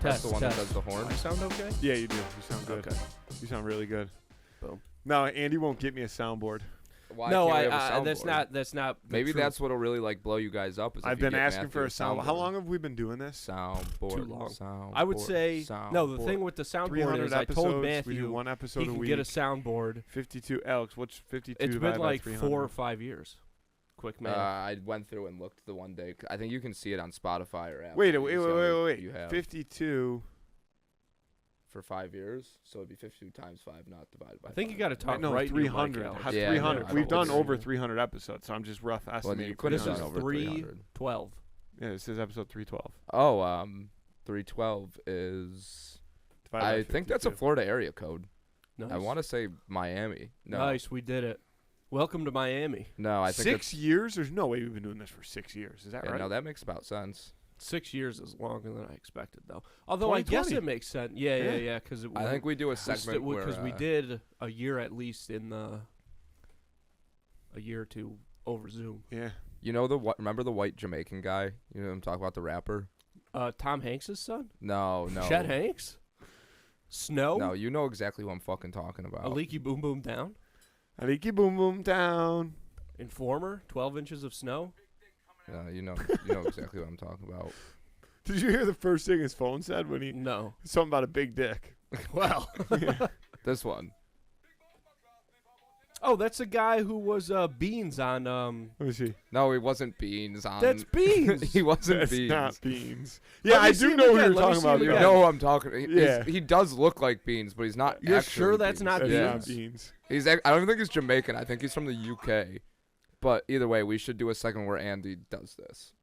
That's the one test. that does the horn. Do I sound okay? Yeah, you do. You sound good. Okay. You sound really good. Boom. No, Andy won't get me a soundboard. Why No, can't we have a that's soundboard? not the Maybe truth. that's what'll really like blow you guys up. Is if I've you been get asking Matthew for a soundboard. How soundboard. long have we been doing this? Soundboard. Too long. Soundboard, I would say no. The soundboard. thing with the soundboard 300 is I episodes. told We do Matthew one episode he a can week. get a soundboard. 52. Alex, what's 52 It's divided been by like 300? 4 or 5 years. Quick math. I went through and looked the one day. I think you can see it on Spotify or Apple. Wait. You see how many you have 52. for 5 years, so it'd be 52 times 5, not divided by. I think 5. you got to talk No, right. 300. Alex. Have Yeah, 300. I We've know. done over 300 episodes, so I'm just rough Well, estimating. you could have This done is over 300. 312. Yeah, this is episode 312. Oh, 312 is. Divided by I think that's a 52. Florida area code. Nice. I want to say Miami. No, Nice, we did it. Welcome to Miami. no, I think 6 years? There's no way we've been doing this for 6 years. Is that Yeah, right? no, that makes about sense. 6 years is longer than I expected, though. Although I guess 2020. it makes sense. Yeah. Because I think we do a segment where we did a year at least in a year or two over Zoom. Yeah. you know remember the white Jamaican guy? You know I'm talking about, the rapper? Tom Hanks' son? No. Chet Hanks? Snow? No, you know exactly who I'm fucking talking about. A leaky boom boom down? A leaky boom boom down. Informer? 12 inches of snow? You know exactly what I'm talking about. Did you hear the first thing his phone said when he No. something about a big dick? Well. This one. Oh, that's a guy who was Beans on. Let me see. No, he wasn't Beans on. That's Beans. He wasn't That's Beans. not Beans. Let Yeah, me I see do him know who again. you're Let me talking see about. him You again. know who I'm talking. Yeah. He does look like Beans, but he's not. You're actually sure that's Beans. not That's Yeah. not Beans. I don't think he's Jamaican. I think he's from the UK. But either way, we should do a segment where Andy does this.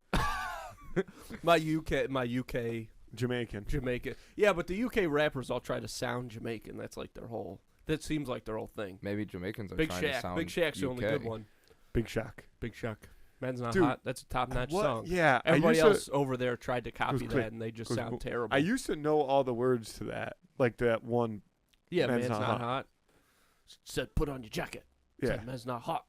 My UK Jamaican. Jamaican. Yeah, but the UK rappers all try to sound Jamaican. That's like their whole. That seems like their whole thing. Maybe Jamaicans are Big trying to Shaq. sound Big Shaq's the only UK. good one. Big Shock. Big Shaq. Man's Not Dude, Hot. That's a top-notch What? song. Yeah. Everybody I used else over there tried to copy quick. that, and they just Goes sound cool. terrible. I used to know all the words to that, like that one. yeah, Man's Man's Not Not Hot. Hot. Said, put on your jacket. Yeah. Said, Man's Not Hot.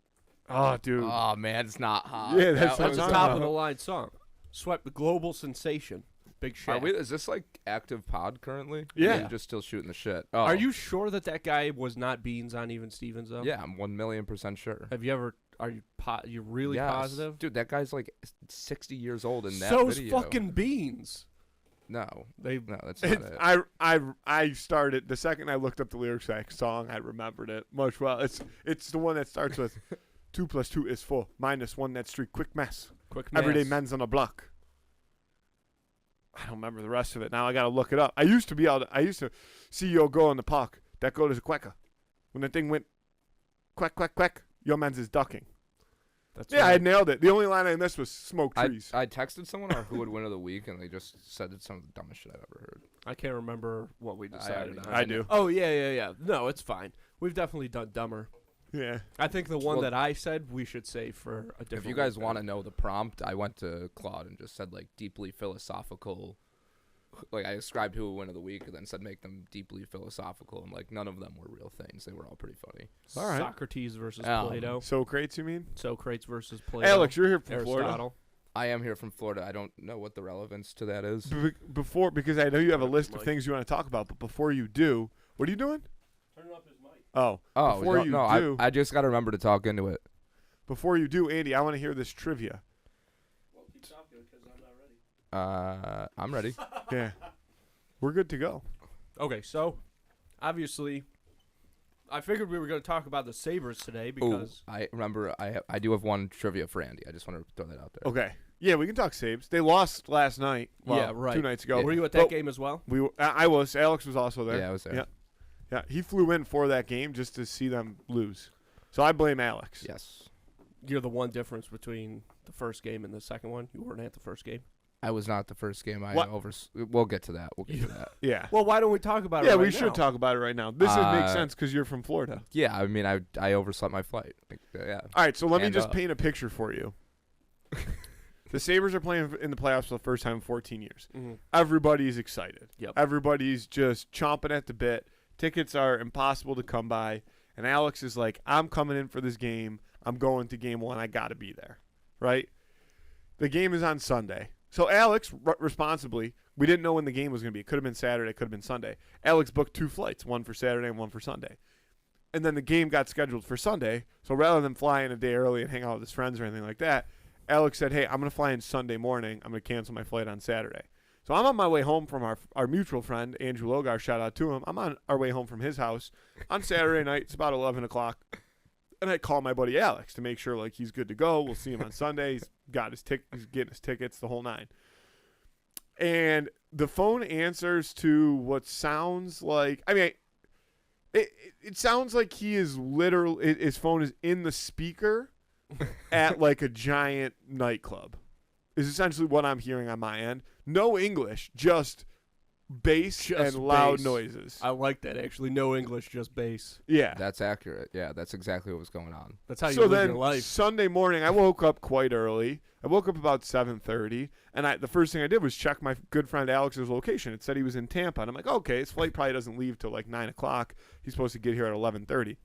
Oh, dude. Oh man, it's not hot. Yeah, that's That's a what I'm top talking of the line song. Swept the global sensation. Big Shaq. Is this like active pod currently? Yeah. Or are you just still shooting the shit? Oh. Are you sure that guy was not Beans on Even Stevens though? Yeah, I'm 1,000,000% sure. Have you ever? Are you? You really Yes. positive? Dude, that guy's like 60 years old in that So's video. fucking Beans. No, They. that's not It's, it. I started the second I looked up the lyrics to that song. I remembered it much well. It's the one that starts with 2 + 2 is 4 -1. That's 3. Quick mess. Quick Everyday maths. men's on the block. I don't remember the rest of it. Now I gotta look it up. I used to see your girl in the park. That girl is a quacker. When the thing went quack quack quack, your man's is ducking. That's Yeah, I right. nailed it. The only line I missed was smoke I trees. texted someone who would win of the week, and they just said it's some of the dumbest shit I've ever heard. I can't remember what we decided on. I do. Oh yeah. No, it's fine. We've definitely done dumber. Yeah. I think the one Well, that I said we should save for a different. If you guys want to know the prompt, I went to Claude and just said like deeply philosophical. Like I described who would win of the week, and then said make them deeply philosophical, and like none of them were real things. They were all pretty funny. All right. Socrates versus Um, Plato. Socrates, you mean? Socrates versus Plato. Alex, you're here from Florida. Aristotle. I am here from Florida. I don't know what the relevance to that is. Before, because I know you have a list of Mike. things you want to talk about, but before you do, what are you doing? Turn up his mic. Oh, Oh, before you no, do, I just got to remember to talk into it. before you do, Andy, I want to hear this trivia. Well, keep talking because I'm not ready. I'm ready. Yeah, we're good to go. Okay, so obviously, I figured we were going to talk about the Sabres today Ooh, because I remember I do have one trivia for Andy. I just want to throw that out there. Okay, yeah, we can talk Sabres. They lost last night. Well, Yeah, right. 2 nights ago. were you at that But game as well? I was. Alex was also there. Yeah, I was there. Yeah. Yeah, he flew in for that game just to see them lose. So I blame Alex. Yes. You're the one difference between the first game and the second one. You weren't at the first game. I was not the first game. What? We'll get to that. We'll get to that. Yeah. Well, why don't we talk about it? Yeah, right we now? should talk about it right now. This makes Uh, sense because you're from Florida. Yeah, I mean, I overslept my flight. Like, yeah. All right, so let me And, just paint a picture for you. The Sabres are playing in the playoffs for the first time in 14 years. Mhm. Everybody's excited. Yep. Everybody's just chomping at the bit. Tickets are impossible to come by. And Alex is like, I'm coming in for this game. I'm going to game 1. I got to be there. Right? The game is on Sunday. So Alex, responsibly, we didn't know when the game was going to be. It could have been Saturday, it could have been Sunday. Alex booked 2 flights, one for Saturday and one for Sunday. And then the game got scheduled for Sunday. So rather than fly in a day early and hang out with his friends or anything like that, Alex said, hey, I'm going to fly in Sunday morning. I'm going to cancel my flight on Saturday. So I'm on my way home from our mutual friend, Andrew Logar, shout out to him. I'm on our way home from his house on Saturday night. It's about 11 o'clock. And I call my buddy Alex to make sure like he's good to go. We'll see him on Sunday. He's getting his tickets, the whole 9. And the phone answers to what sounds like, I mean, it sounds like he is literally, his phone is in the speaker at like a giant nightclub. Is essentially what I'm hearing on my end. No English, just bass and loud noises. I like that, actually. No English, just bass. Yeah. That's accurate. Yeah, that's exactly what was going on. That's how you live your life. Sunday morning, I woke up quite early. I woke up about 7:30, and the first thing I did was check my good friend Alex's location. It said he was in Tampa, and I'm like, okay, his flight probably doesn't leave till like 9 o'clock. He's supposed to get here at 11:30.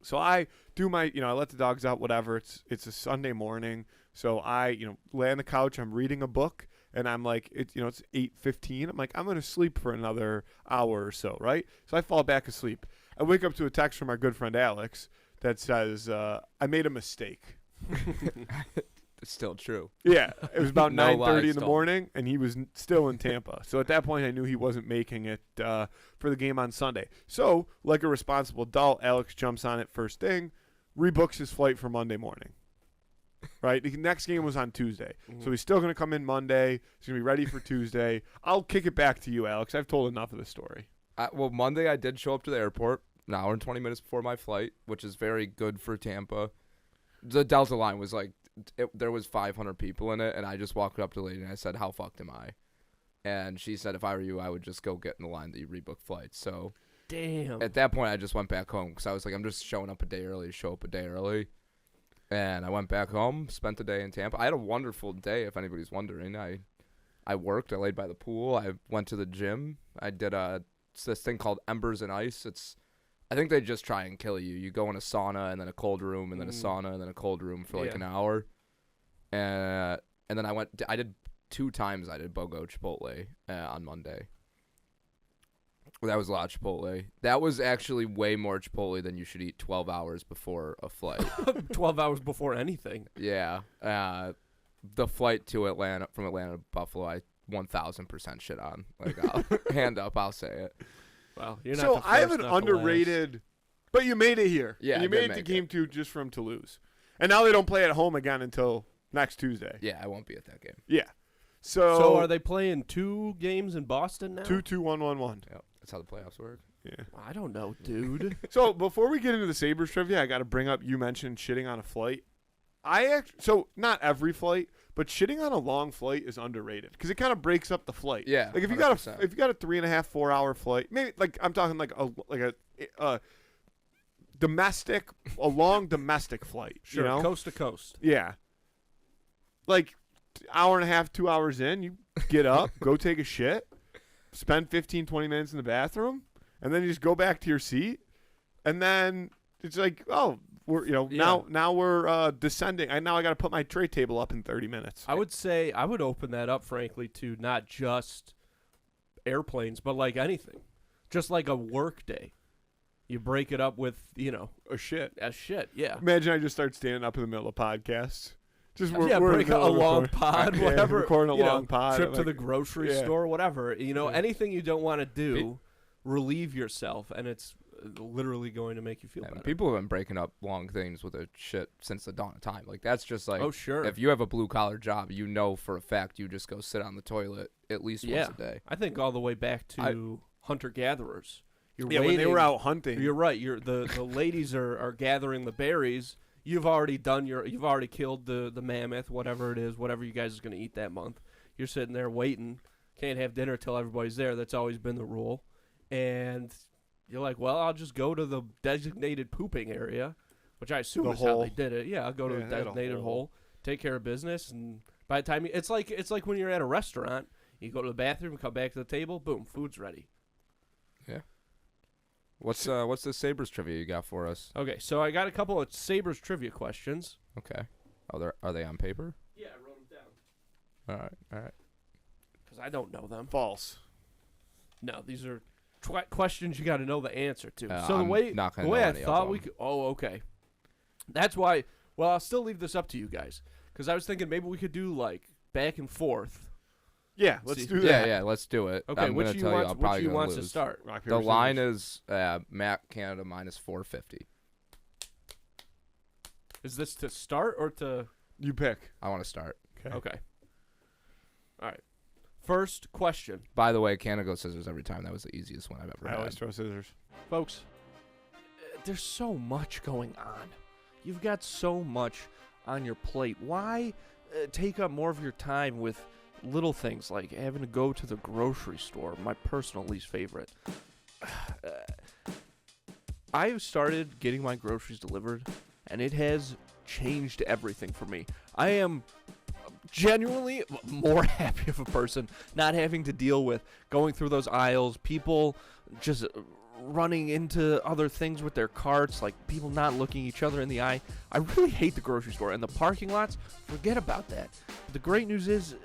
So I do my, I let the dogs out, whatever. It's a Sunday morning, so I, lay on the couch. I'm reading a book, and I'm like, it's 8:15. I'm like, I'm gonna sleep for another hour or so, right? So I fall back asleep. I wake up to a text from our good friend Alex that says, I made a mistake. It's still true. Yeah, it was about No 9:30 in the lies morning, and he was still in Tampa. So at that point, I knew he wasn't making it for the game on Sunday. So, like a responsible adult, Alex jumps on it first thing, rebooks his flight for Monday morning. Right? The next game was on Tuesday. Mm-hmm. So he's still going to come in Monday. He's going to be ready for Tuesday. I'll kick it back to you, Alex. I've told enough of the story. Well, Monday I did show up to the airport an hour and 20 minutes before my flight, which is very good for Tampa. The Delta line was like, there was 500 people in it, and I just walked up to the lady and I said, how fucked am I? And she said, if I were you, I would just go get in the line that you rebook flights. So Damn. at that point, I just went back home because I was like, I'm just showing up a day early to show up a day early. And I went back home, spent the day in Tampa. I had a wonderful day, if anybody's wondering. I worked. I laid by the pool. I went to the gym. I did this thing called Embers and Ice. I think they just try and kill you. You go in a sauna and then a cold room and then a sauna and then a cold room for like an hour. And then I did 2 times I did BOGO Chipotle on Monday. That was a lot of Chipotle. That was actually way more Chipotle than you should eat 12 hours before a flight. 12 hours before anything. Yeah. The flight to Atlanta, from Atlanta to Buffalo, I 1,000% shit on. Like, hand up, I'll say it. Well, you're not So the I have first, an not the last. underrated, but you made it here. Yeah, and you I made did it to make game 2 just from Toulouse. And now they don't play at home again until next Tuesday. Yeah, I won't be at that game. Yeah. So, So are they playing 2 games in Boston now? 2-2-1-1-1. Yep, that's how the playoffs work. Yeah. I don't know, dude. So before we get into the Sabres trivia, I got to bring up, you mentioned shitting on a flight. So not every flight, but shitting on a long flight is underrated because it kind of breaks up the flight. Yeah, Like if you 100%. got a 3.5, 4 hour flight, maybe like I'm talking like a domestic, a long domestic flight. Sure, You know? coast to coast. Yeah. Like hour and a half, 2 hours in, you get up, go take a shit, spend 15, 20 minutes in the bathroom, and then you just go back to your seat, and then it's like, oh, we're now we're descending. Now I got to put my tray table up in 30 minutes. I would say I would open that up, frankly, to not just airplanes, but like anything. Just like a work day. You break it up with, a shit. yeah. Imagine I just start standing up in the middle of podcasts. Just we're break in the a middle of long recording. pod, Yeah, whatever. recording a long pod. Trip to like- the grocery yeah. store, whatever. Yeah. Anything you don't want to do, relieve yourself, and it's literally going to make you feel better. People have been breaking up long things with a shit since the dawn of time. Like, that's just like, Oh, sure. if you have a blue-collar job, you know for a fact you just go sit on the toilet at least once a day. I think all the way back to hunter-gatherers. You're Yeah, waiting. when they were out hunting. You're right. The ladies are gathering the berries. You've already killed the mammoth, whatever it is, whatever you guys is going to eat that month. You're sitting there waiting. Can't have dinner till everybody's there. That's always been the rule. And you're like, well, I'll just go to the designated pooping area, which I assume The is how hole. they did it. Yeah, I'll go to Yeah, the they had a designated hole. hole, take care of business, and by the time it's like when you're at a restaurant, you go to the bathroom, come back to the table, boom, food's ready. What's the Sabres trivia you got for us? Okay, so I got a couple of Sabres trivia questions. Okay. Are they on paper? Yeah, I wrote them down. All right. Because I don't know them. False. No, these are questions you got to know the answer to. So I'm the way not gonna the way know I any of thought them. we could. Oh, okay. That's why. Well, I'll still leave this up to you guys because I was thinking maybe we could do like back and forth. Yeah, let's See. do that. Yeah, let's do it. Okay, I'm which gonna you tell you, wants? I'm Which probably you gonna wants to lose. start? Rock, paper, The line scissors. is Matt Canada minus 450. Is this to start or to? You pick. I want to start. Okay. All right. First question, By the way, Canada goes scissors every time. That was the easiest one I've ever I had. always throw scissors. folks. There's so much going on. You've got so much on your plate. Why take up more of your time with little things like having to go to the grocery store? My personal least favorite. I've started getting my groceries delivered, and it has changed everything for me. I am genuinely more happy of a person not having to deal with going through those aisles, people just running into other things with their carts, like people not looking each other in the eye. I really hate the grocery store, and the parking lots, forget about that. The great news is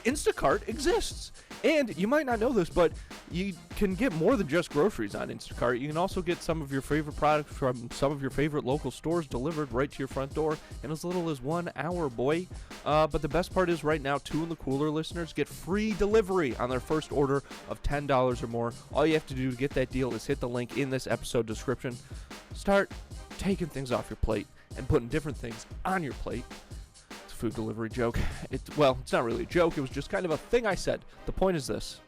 Instacart exists. And you might not know this, but you can get more than just groceries on Instacart. You can also get some of your favorite products from some of your favorite local stores delivered right to your front door in as little as 1 hour, boy. But the best part is right now, Two in the Cooler listeners get free delivery on their first order of $10 or more. All you have to do to get that deal is hit the link in this episode description. Start taking things off your plate and putting different things on your plate. It's a food delivery joke. It's not really a joke. It was just kind of a thing I said. The point is this.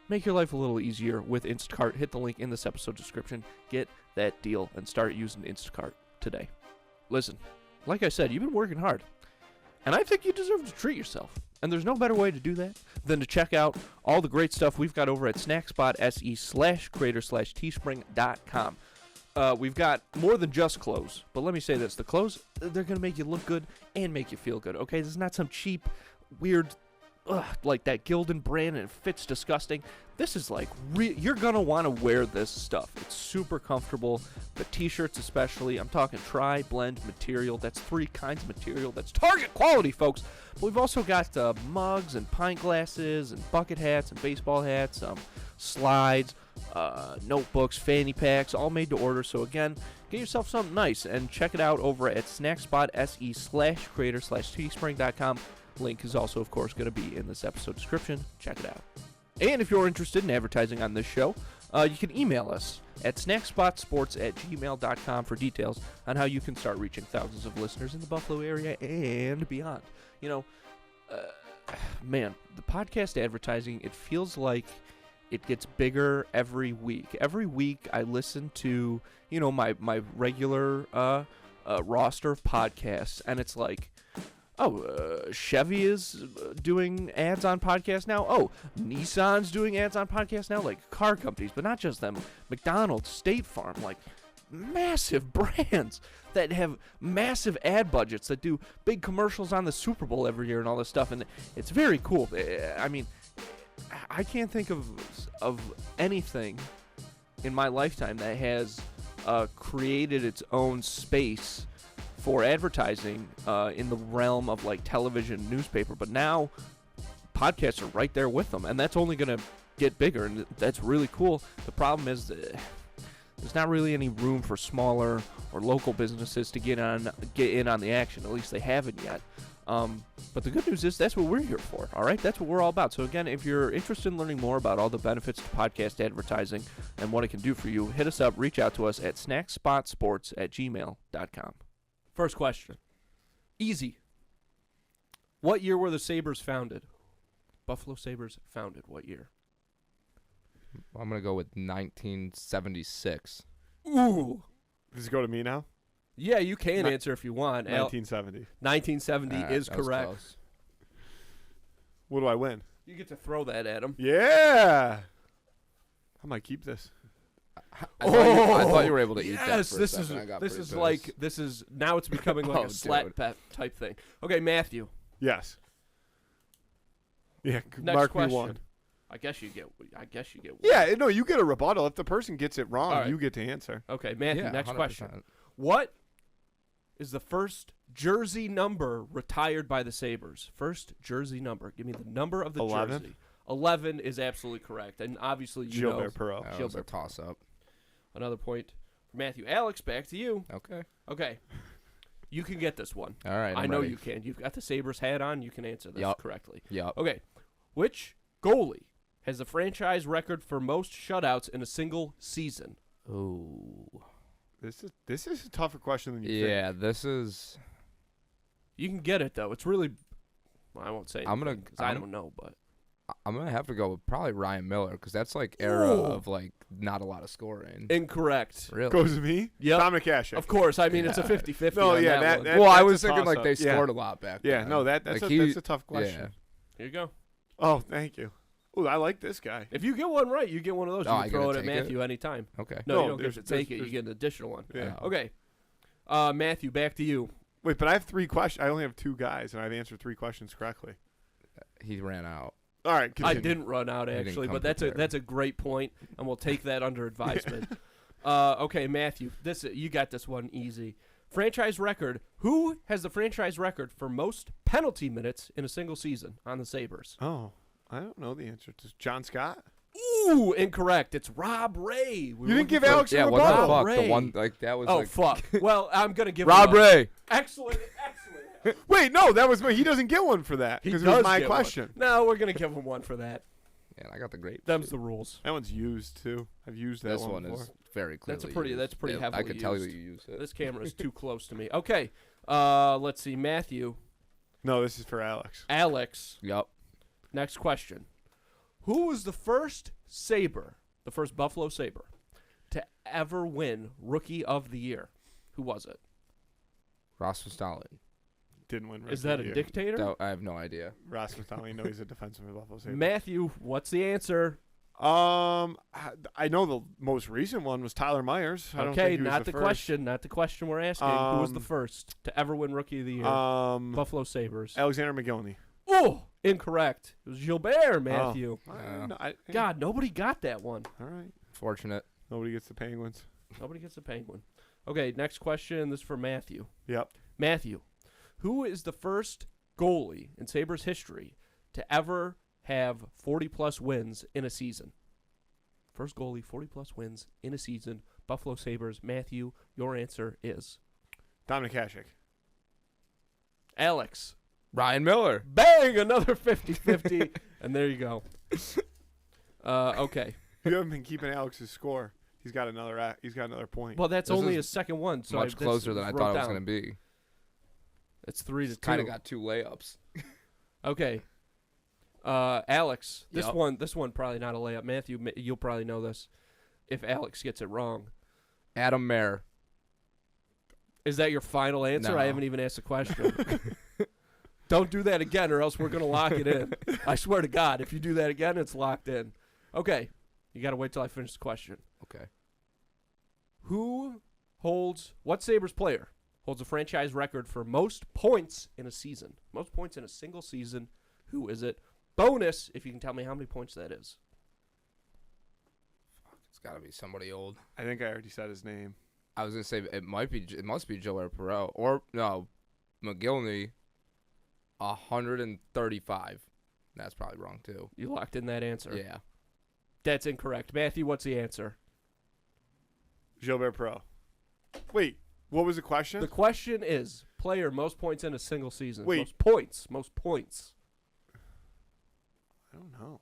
Make your life a little easier with Instacart. Hit the link in this episode description. Get that deal and start using Instacart today. Listen, like I said, you've been working hard. And I think you deserve to treat yourself. And there's no better way to do that than to check out all the great stuff we've got over at snackspot.se/creator/teespring.com. We've got more than just clothes. But let me say this. The clothes, they're going to make you look good and make you feel good, okay? This is not some cheap, weird, like that Gildan brand and it fits disgusting. This is like, you're going to want to wear this stuff. It's super comfortable. The t-shirts especially. I'm talking tri-blend material. That's 3 kinds of material. That's Target quality, folks. But we've also got mugs and pint glasses and bucket hats and baseball hats, slides, notebooks, fanny packs, all made to order. So again, get yourself something nice and check it out over at snackspot.se/creator/teespring.com. Link is also, of course, going to be in this episode description. Check it out. And if you're interested in advertising on this show, you can email us at snackspotsports@gmail.com for details on how you can start reaching thousands of listeners in the Buffalo area and beyond. You know, man, the podcast advertising, it feels like it gets bigger every week. Every week I listen to, my regular roster of podcasts, and it's like, Chevy is doing ads on podcasts now. Oh, Nissan's doing ads on podcasts now, like car companies, but not just them. McDonald's, State Farm, like massive brands that have massive ad budgets that do big commercials on the Super Bowl every year and all this stuff, and it's very cool. I mean, I can't think of anything in my lifetime that has created its own space for advertising in the realm of like television, newspaper, but now podcasts are right there with them, and that's only going to get bigger, and that's really cool. The problem is that there's not really any room for smaller or local businesses to get in on the action. At least they haven't yet. But the good news is that's what we're here for, all right? That's what we're all about. So again, if you're interested in learning more about all the benefits to podcast advertising and what it can do for you, hit us up, reach out to us at snackspotsports@gmail.com. First question. Easy. What year were the Sabres founded? Buffalo Sabres founded what year? I'm going to go with 1976. Ooh. Does it go to me now? Yeah, you can answer if you want. 1970. 1970 is That was correct. close. What do I win? You get to throw that at him. Yeah. I might keep this. I thought you were able to eat that Yes, for a this second. I got pretty pissed. now it's becoming like Oh, a slat dude. pet type thing. Okay, Matthew. Yes. Yeah, Next mark question. me one. I guess you get one. Yeah, no, you get a rebuttal. If the person gets it wrong, All right. you get to answer. Okay, Matthew, Yeah, next 100%. question. What is the first jersey number retired by the Sabres? First jersey number. Give me the number of the 11? jersey. 11 is absolutely correct. And obviously, you know. Gilbert Perreault. That was a Gilbert. toss-up. Another point for Matthew. Alex, back to you. Okay. Okay. You can get this one. All right. I I'm know ready. you can. You've got the Sabres hat on. You can answer this Yup. correctly. Yep. Okay. Which goalie has the franchise record for most shutouts in a single season? Ooh. This is a tougher question than you think. Yeah, this is. You can get it, though. It's really. Well, I won't say I'm gonna- because I I'm- don't know, but. I'm gonna have to go with probably Ryan Miller because that's like era Ooh. of like not a lot of scoring. Incorrect. Really? Goes to me. Yep. Dominic Hasek. Of course. I mean, it's a 50-50 No, on yeah, that one. that- well, I that's was a thinking like toss-up. they Yeah. scored a lot back Yeah, then. no, that's Like, a tough question. Yeah. Here you go. Oh, thank you. Ooh, I like this guy. If you get one right, you get one of those. Oh, You I can throw it gotta at take it? Matthew anytime. Okay. No, No, you don't get there's- to take it. there's- You get an additional one. Yeah. Oh. Okay. Matthew, back to you. Wait, but I have 3 questions. I only have 2 guys, and I've answered 3 questions correctly. He ran out. All right, I continue. didn't run out didn't actually, come but that's prepared. a great point, and we'll take that under advisement. Okay, Matthew, you got this one easy. Franchise record. Who has the franchise record for most penalty minutes in a single season on the Sabres? Oh, I don't know the answer to John Scott. Ooh, incorrect. It's Rob Ray. You didn't give Alex a Yeah, what the rebuttal. fuck? Ray. The one like that was Oh like fuck. Well, I'm gonna give Rob him a- Ray. Excellent. Wait, no, that was he doesn't get one for that He because it does was my get one. question. No, we're gonna give him one for that. Man, I got the great. Them's the rules. That one's used too. I've used that This one one before. is very clearly. That's pretty used. heavily I could tell you used. you used it. This camera is too close to me. Okay. Let's see, Matthew, No, this is for Alex. Alex. Yup. Next question. Who was the first Sabre, the first Buffalo Sabre, to ever win Rookie of the Year? Who was it? Rasmus Dahlin. Didn't win. Is that a Rookie of the dictator? No, I have no idea. Year. Rasmus Dahlin. No, he's a defenseman for Buffalo Sabres. Matthew, what's the answer? I know the most recent one was Tyler Myers. I don't Okay, think he was not the the first. question. Not the question we're asking. Who was the Um, first to ever win Rookie of the Year? Buffalo Sabres. Alexander McGillney. Oh, incorrect. It was Gilbert, Matthew. God, nobody got that one. All right. Fortunate. Nobody gets the Penguins. Nobody gets a Penguin. Okay, next question. This is for Matthew. Yep. Matthew, who is the first goalie in Sabres history to ever have 40-plus wins in a season? First goalie, 40-plus wins in a season. Buffalo Sabres. Matthew, your answer is? Dominic Hasek. Alex. Ryan Miller. Bang! Another 50-50. And there you go. Okay. You haven't been keeping Alex's score. He's got another point. Well, that's This only is his second one. So Much closer than I thought it was going to be. It's 3-2. Kind of got 2 layups. Okay. Alex, this Yup. one probably not a layup. Matthew, you'll probably know this if Alex gets it wrong. Adam Mayer. Is that your final answer? No. I haven't even asked a question. Don't do that again or else we're going to lock it in. I swear to God, if you do that again, it's locked in. Okay. You got to wait till I finish the question. Okay. What Sabres player holds a franchise record for most points in a season? Most points in a single season. Who is it? Bonus, if you can tell me how many points that is. It's got to be somebody old. I think I already said his name. I was going to say it must be Gilbert Perreault. Or, no, McGillney, 135. That's probably wrong, too. You locked in that answer. Yeah. That's incorrect. Matthew, what's the answer? Gilbert Perreault. Wait, what was the question? The question is, player most points in a single season. Wait. Most points. I don't know.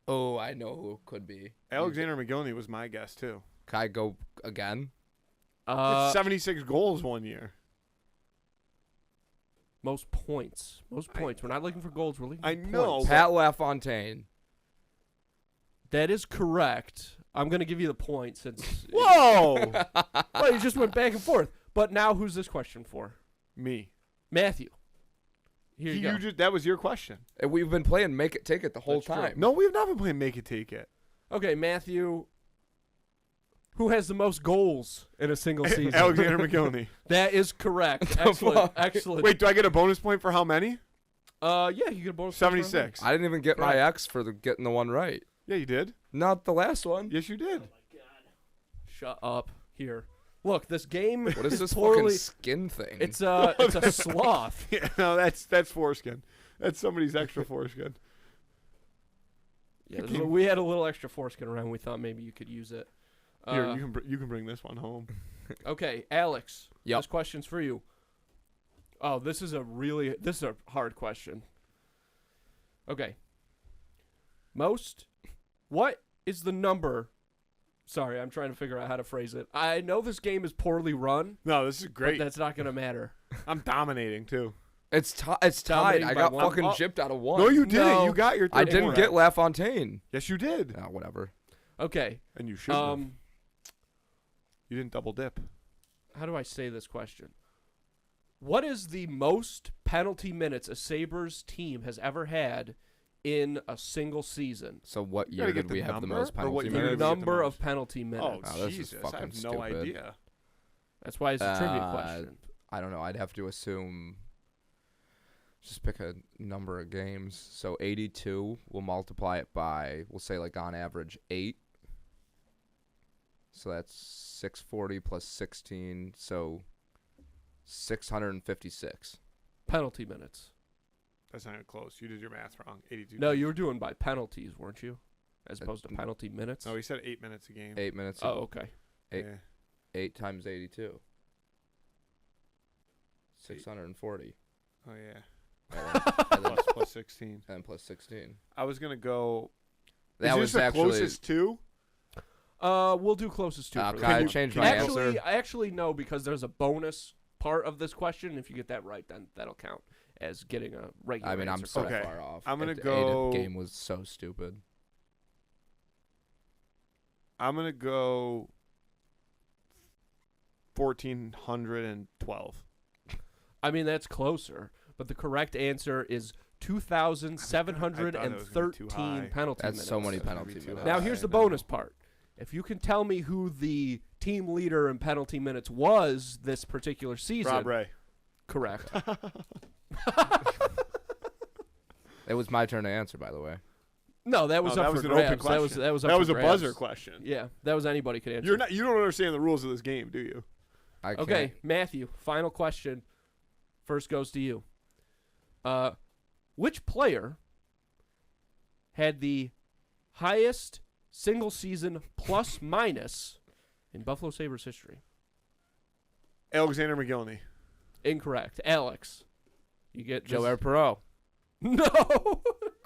Oh, I know who it could be. Alexander McGillney was my guess too. Can I go again? He had 76 goals one year. Most points. Most points. We're not looking for goals. We're looking for I know. points. Pat LaFontaine. That is correct. I'm going to give you the point since... Whoa! Well, you just went back and forth. But now who's this question for? Me. Matthew. Here you go. That was your question. And we've been playing Make It Take It the whole That's true. time. No, we've not been playing Make It Take It. Okay, Matthew. Who has the most goals in a single season? Alexander McGillney. That is correct. the Excellent. fuck? Excellent. Wait, do I get a bonus point for how many? Yeah, you get a bonus. point for 76. I didn't even get my Correct. X for getting the one right. Yeah, you did. Not the last one. Yes, you did. Shut up. Here. Look, this game What is this poorly. fucking skin thing? It's a sloth. Yeah, no, that's foreskin. That's somebody's extra foreskin. Yeah, we had a little extra foreskin around. We thought maybe you could use it. Here, you can bring this one home. Okay, Alex. Yep. This question's for you. Oh, this is a hard question. Okay. What is the number? Sorry, I'm trying to figure out how to phrase it. I know this game is poorly run, No, this is but great. that's not going to matter. I'm dominating too. It's tied. Dominating I by got one. fucking Oh. gypped out of one. No, you didn't. No. You got your. I third didn't one. get LaFontaine. Yes, you did. Oh, whatever. Okay. And you should. You didn't double dip. How do I say this question? What is the most penalty minutes a Sabres team has ever had in a single season? So what You gotta year get did the we have the number, most or what penalty year The did we minutes? get the number most? of penalty minutes. Oh, Oh, this is Jesus! I fucking have no stupid. idea. That's why it's a trivia question. I don't know. I'd have to assume. Just pick a number of games. So 82, we'll multiply it by, we'll say like on average 8. So that's 640 plus 16. So 656. Penalty minutes. That's not even close. You did your math wrong. 82. No, you were doing by penalties, weren't you? As opposed to penalty minutes? No, he said 8 minutes a game. 8 minutes. Oh, okay. eight. Yeah. 8 times 82. 640. Oh yeah. And then plus 16. and plus 16. I was gonna go. That is was this the actually. closest to? We'll do closest to. Okay, for I this. changed can my you- answer. I actually know because there's a bonus part of this question. If you get that right, then that'll count as getting a regular I mean, I'm answer. so Okay. far off. I'm gonna The go- game was so stupid. I'm gonna go. 1,412. I mean, that's closer, but the correct answer is 2,713 high. penalty That's minutes. so many That's gonna penalty be too minutes. Now high. here's the No. bonus part. If you can tell me who the team leader in penalty minutes was this particular season, Rob Ray. correct. It was my turn to answer, by the way. No, that was No, up that for was an open grabs. That was question. that was up That for was a grabs. buzzer question. Yeah, that was anybody could answer. You don't understand the rules of this game, do you? I can't. Okay, Matthew, final question. First goes to you. Which player had the highest single season plus minus in Buffalo Sabres history? Alexander McGillney. Incorrect. Alex. You get Joe this- Perreault. No.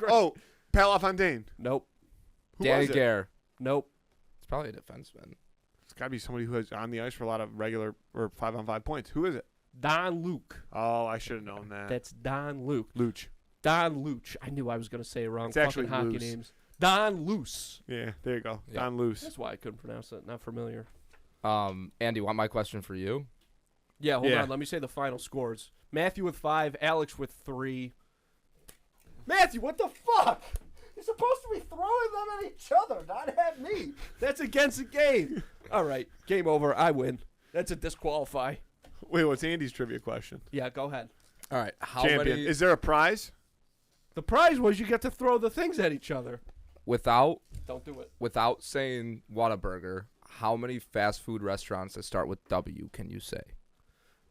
Oh, Pat LaFontaine. Nope. Who Danny was it? Gare. Nope. It's probably a defenseman. It's got to be somebody who is on the ice for a lot of regular or 5-on-5 points. Who is it? Don Luke. Oh, I should have known that. That's Don Luke. Luch. Don Luch. I knew I was going to say it wrong. It's Fucking actually hockey Luce. names. Don Luce. Yeah, there you go. Yeah. Don Luce. That's why I couldn't pronounce it. Not familiar. Andy, want my question for you? Yeah, hold Yeah. on. Let me say the final scores. Matthew with 5, Alex with 3. Matthew, what the fuck? You're supposed to be throwing them at each other, not at me. That's against the game. All right, game over. I win. That's a disqualify. Wait, what's Andy's trivia question? Yeah, go ahead. All right. How Champion. many Is there a prize? The prize was you get to throw the things at each other. without Don't do it. saying Whataburger? How many fast food restaurants that start with W can you say?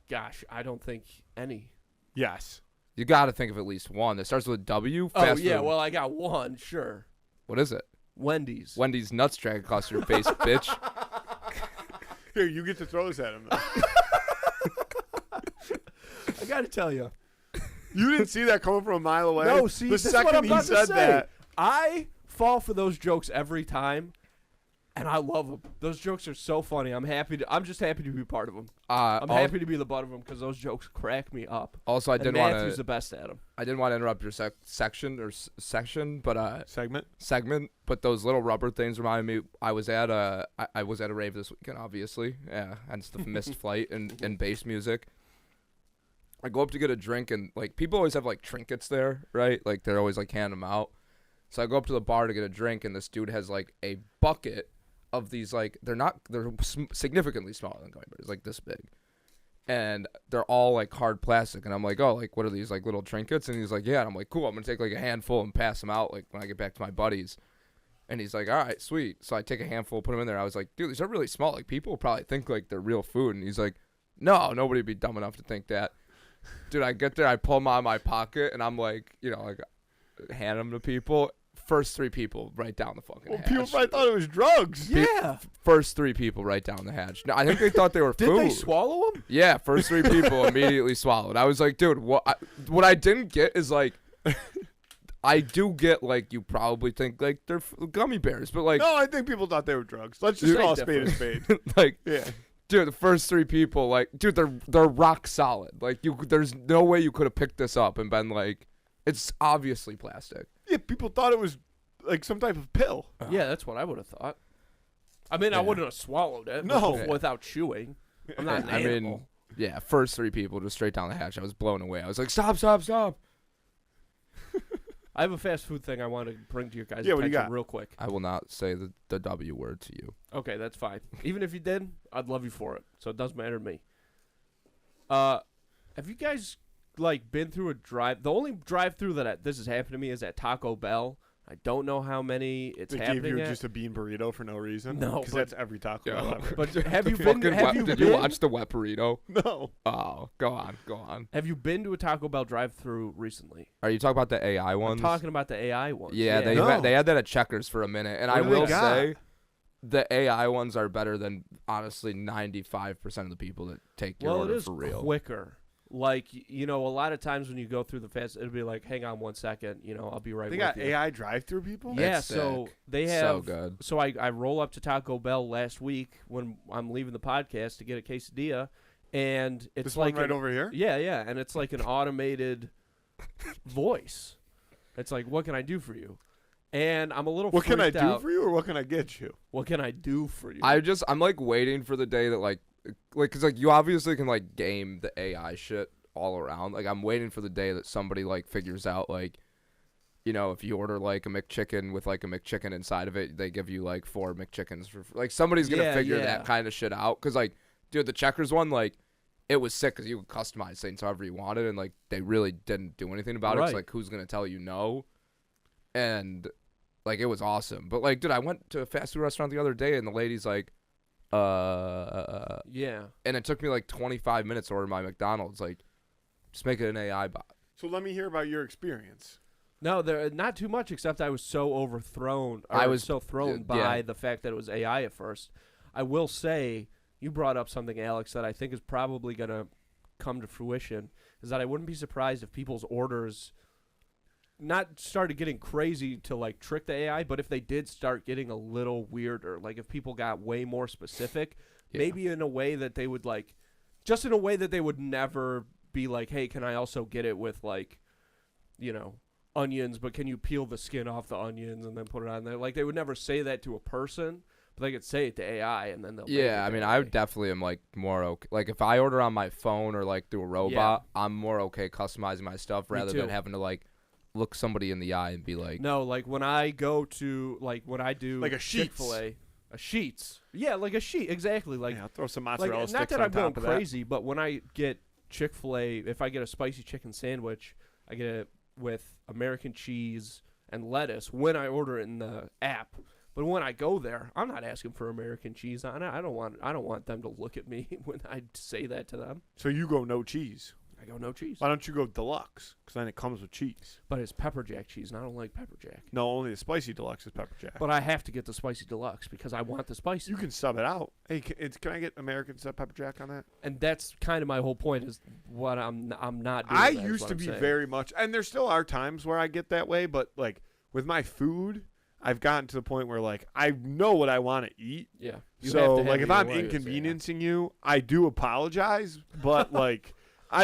Gosh, I don't think any. Yes. You got to think of at least one that starts with W. Oh, Fast yeah, food. well, I got one, sure. What is it? Wendy's. Wendy's nuts drag across your face, bitch. Here, you get to throw this at him. Though. I got to tell you. You didn't see that coming from a mile away. No, see, the this is second what I'm he about said to say. that, I fall for those jokes every time, and I love them. Those jokes are so funny. I'm just happy to be part of them. I'm happy to be the butt of them because those jokes crack me up. Also, I And didn't Matthew's want the best at them. I didn't want to interrupt your section, but segment. But those little rubber things reminded me. I was at a rave this weekend, obviously. Yeah, hence the missed flight and bass music. I go up to get a drink, and like people always have like trinkets there, right? Like they're always like handing them out. So I go up to the bar to get a drink, and this dude has like a bucket of these like they're significantly smaller than gummy bears, like this big, and they're all like hard plastic. And I'm like, oh, like what are these like little trinkets? And he's like, yeah. And I'm like, cool. I'm gonna take like a handful and pass them out like when I get back to my buddies. And he's like, all right, sweet. So I take a handful, put them in there. I was like, dude, these are really small. Like, people probably think, like, they're real food. And he's like, no, nobody would be dumb enough to think that. Dude, I get there, I pull them out of my pocket, and I'm like, like, hand them to people. First 3 people right down the fucking hatch. People probably thought it was drugs. Yeah. First 3 people right down the hatch. No, I think they thought they were Did food. they swallow them? Yeah, first 3 people immediately swallowed. I was like, dude, what I didn't get is, like, I do get, like, you probably think, like, they're gummy bears, but, like, No, I think people thought they were drugs. Let's just call a spade a spade. like, Yeah. dude, the first 3 people, like, dude, they're rock solid. Like, there's no way you could have picked this up and been like, it's obviously plastic. Yeah, people thought it was like some type of pill. Yeah, that's what I would have thought. I mean, I wouldn't have swallowed it. No. Without chewing. I'm not an animal. Yeah, first 3 people just straight down the hatch. I was blown away. I was like, stop. I have a fast food thing I want to bring to your guys' Yeah, what do you attention got? real quick. I will not say the W word to you. Okay, that's fine. Even if you did, I'd love you for it. So it doesn't matter to me. Have you guys like been through a drive? The only drive-through that this has happened to me is at Taco Bell. I don't know how many it's They happening gave you at. just a bean burrito for no reason. No, because but- that's every Taco Bell ever. But have you been? Did you watch the wet burrito? No. Oh, go on. Have you been to a Taco Bell drive-through recently? Are you talking about the AI I'm ones? talking about the AI ones. Yeah, they No. they had that at Checkers for a minute, and What I do they will got? say, the AI ones are better than honestly 95% of the people that take your Well, order it is for real. quicker. Like, a lot of times when you go through the fast, it'll be like, hang on 1 second, I'll be right They with got you. AI drive-through people? Yeah, That's so sick. they So have. good. So I roll up to Taco Bell last week when I'm leaving the podcast to get a quesadilla, and it's This like one right over here? Yeah, and it's like an automated voice. It's like, what can I do for you? And I'm a little. What can I freaked do out. for you, or what can I get you? What can I do for you? I'm like waiting for the day that like, cause like you obviously can like game the AI shit all around. Like I'm waiting for the day that somebody like figures out like, if you order like a McChicken with like a McChicken inside of it, they give you like 4 McChickens for like somebody's gonna Yeah, figure yeah. that kind of shit out. Cause like, dude, the Checkers one like, it was sick because you could customize things however you wanted, and like they really didn't do anything about it. Right. It's like who's gonna tell you no, and like it was awesome. But like, dude, I went to a fast food restaurant the other day, and the lady's like, yeah. and it took me like 25 minutes to order my McDonald's. Like, just make it an AI bot. So let me hear about your experience. No, there not too much. Except I was so overthrown. Or I was- so thrown yeah. by the fact that it was AI at first. I will say, you brought up something, Alex, that I think is probably gonna come to fruition. Is that I wouldn't be surprised if people's orders not started getting crazy to like trick the AI, but if they did start getting a little weirder, like if people got way more specific, Yeah. maybe in a way that they would like, just in a way that they would never be like, hey, can I also get it with like, onions, but can you peel the skin off the onions and then put it on there? Like they would never say that to a person, but they could say it to AI and then they'll make Yeah, it I to mean, AI. I definitely am like more okay. Like if I order on my phone or like through a robot, I'm more okay customizing my stuff rather than too. having to like look somebody in the eye and be like, No, like when I go to when I do Like a Sheetz. Chick-fil-A, a Sheetz. Yeah, like a sheet, exactly. Like Yeah, I'll throw some like mozzarella not sticks that on I'm going top of that. crazy, but when I get Chick-fil-A, if I get a spicy chicken sandwich, I get it with American cheese and lettuce when I order it in the app. But when I go there, I'm not asking for American cheese. I don't want them to look at me when I say that to them. So you go no cheese. I go no cheese. Why don't you go deluxe? Because then it comes with cheese. But it's pepper jack cheese, and I don't like pepper jack. No, only the spicy deluxe is pepper jack. But I have to get the spicy deluxe because I want the spicy. You can sub it out. Hey, can I get American pepper jack on that? And that's kind of my whole point is what I'm not doing. I that is used what to I'm be saying. very much, and there still are times where I get that way, but like with my food, I've gotten to the point where like I know what I want to eat. Yeah. You have So to have like it if your I'm way. inconveniencing you, I do apologize, but like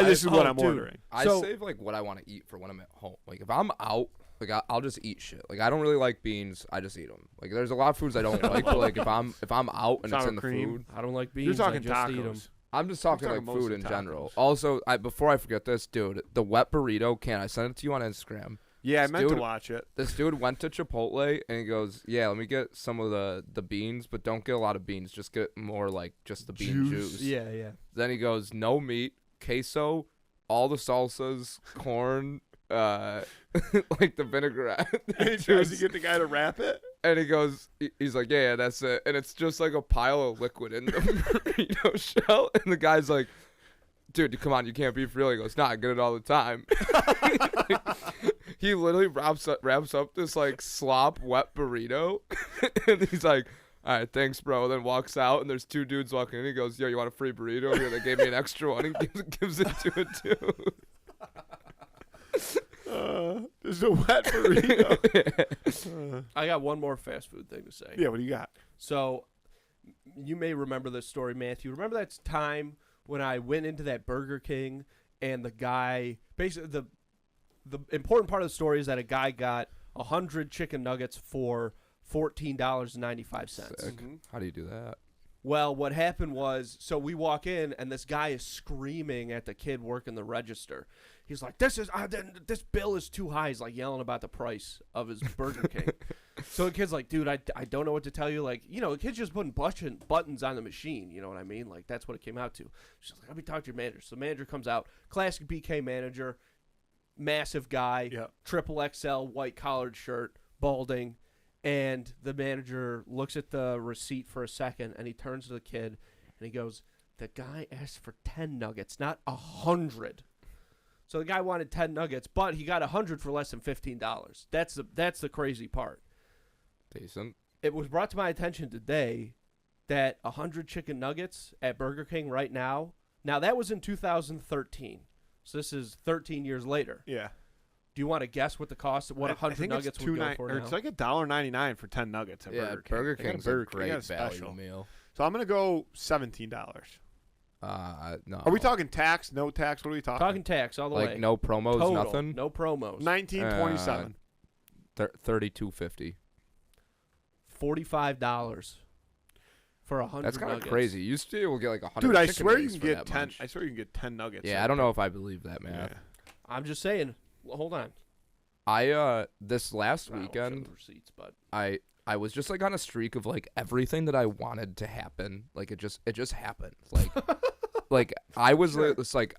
this is what I'm dude. ordering. I So- save like what I want to eat for when I'm at home. Like if I'm out, like I'll just eat shit. Like I don't really like beans. I just eat them. Like there's a lot of foods I don't like, but like if I'm out and it's Sour in the cream. food, I don't like beans. You're talking I just eat 'em. tacos. I'm just talking talking like food mostly in general. tacos. Also, before I forget this, dude, the wet burrito can I send it to you on Instagram? Yeah, I meant to Dude. watch it. This dude went to Chipotle and he goes, "Yeah, let me get some of the beans, but don't get a lot of beans. Just get more like just the bean Juice. juice." Yeah. Then he goes, "No meat, queso, all the salsas, corn, like the vinaigrette." Does he get the guy to wrap it? And he goes, he's like, yeah, that's it. And it's just like a pile of liquid in the burrito shell. And the guy's like, dude, come on, you can't be for real. He goes, nah, I get it all the time. He literally wraps up this like slop wet burrito. And he's like, all right, thanks, bro. Then walks out, and there's two dudes walking in. He goes, yo, you want a free burrito? Here, they gave me an extra one. And gives it to a dude. There's a wet burrito. I got one more fast food thing to say. Yeah, what do you got? So, you may remember this story, Matthew. Remember that time when I went into that Burger King and the guy, basically the important part of the story is that a guy got 100 chicken nuggets for $14.95. Sick. Mm-hmm. How do you do that? Well, what happened was, so we walk in and this guy is screaming at the kid working the register. He's like, this bill is too high. He's like yelling about the price of his Burger King. So the kid's like, dude, I don't know what to tell you. Like, the kid's just putting buttons on the machine. You know what I mean? Like, that's what it came out to. She's like, let me talk to your manager. So the manager comes out, classic BK manager, massive guy, triple XL, white collared shirt, balding. And the manager looks at the receipt for a second, and he turns to the kid, and he goes, the guy asked for 10 nuggets, not 100. So the guy wanted 10 nuggets, but he got 100 for less than $15. That's the crazy part. Decent. It was brought to my attention today that 100 chicken nuggets at Burger King right now that was in 2013. So this is 13 years later. Yeah. Do you want to guess what the cost of what 100 nuggets would go for now? It's like $1.99 for 10 nuggets at Yeah, Burger King. King's a great value meal. So I'm going to go $17. No. Are we talking tax, no tax? What are we talking? Talking tax all the way. like no promos, Total, nothing? no promos. $19.27. $32.50. $45 for 100 That's kind of nuggets. crazy. You used to be able to get like 100 Dude, I chicken swear you wings can for get that 10. much. I swear you can get 10 nuggets. Yeah, I don't know if I believe that, man. Yeah. I'm just saying. Hold on. I this last I don't show weekend the receipts, but I was just like on a streak of like everything that I wanted to happen. Like it just happened. Like I was it's like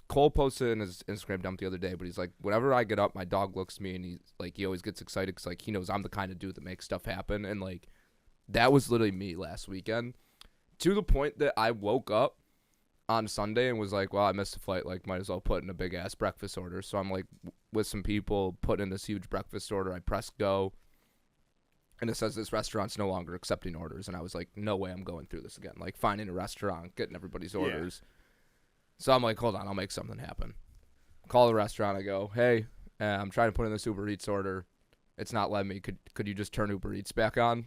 Cole posted in his Instagram dump the other day, but he's like, whenever I get up, my dog looks at me and he always gets excited because like he knows I'm the kind of dude that makes stuff happen, and like that was literally me last weekend, to the point that I woke up on Sunday and was like, well, I missed a flight, like might as well put in a big ass breakfast order. So I'm like with some people putting in this huge breakfast order. I press go, and it says this restaurant's no longer accepting orders, and I was like, no way I'm going through this again. Like finding a restaurant, getting everybody's orders. So I'm like, hold on, I'll make something happen. Call the restaurant. I go, hey, I'm trying to put in this Uber Eats order. It's not letting me. Could you just turn Uber Eats back on?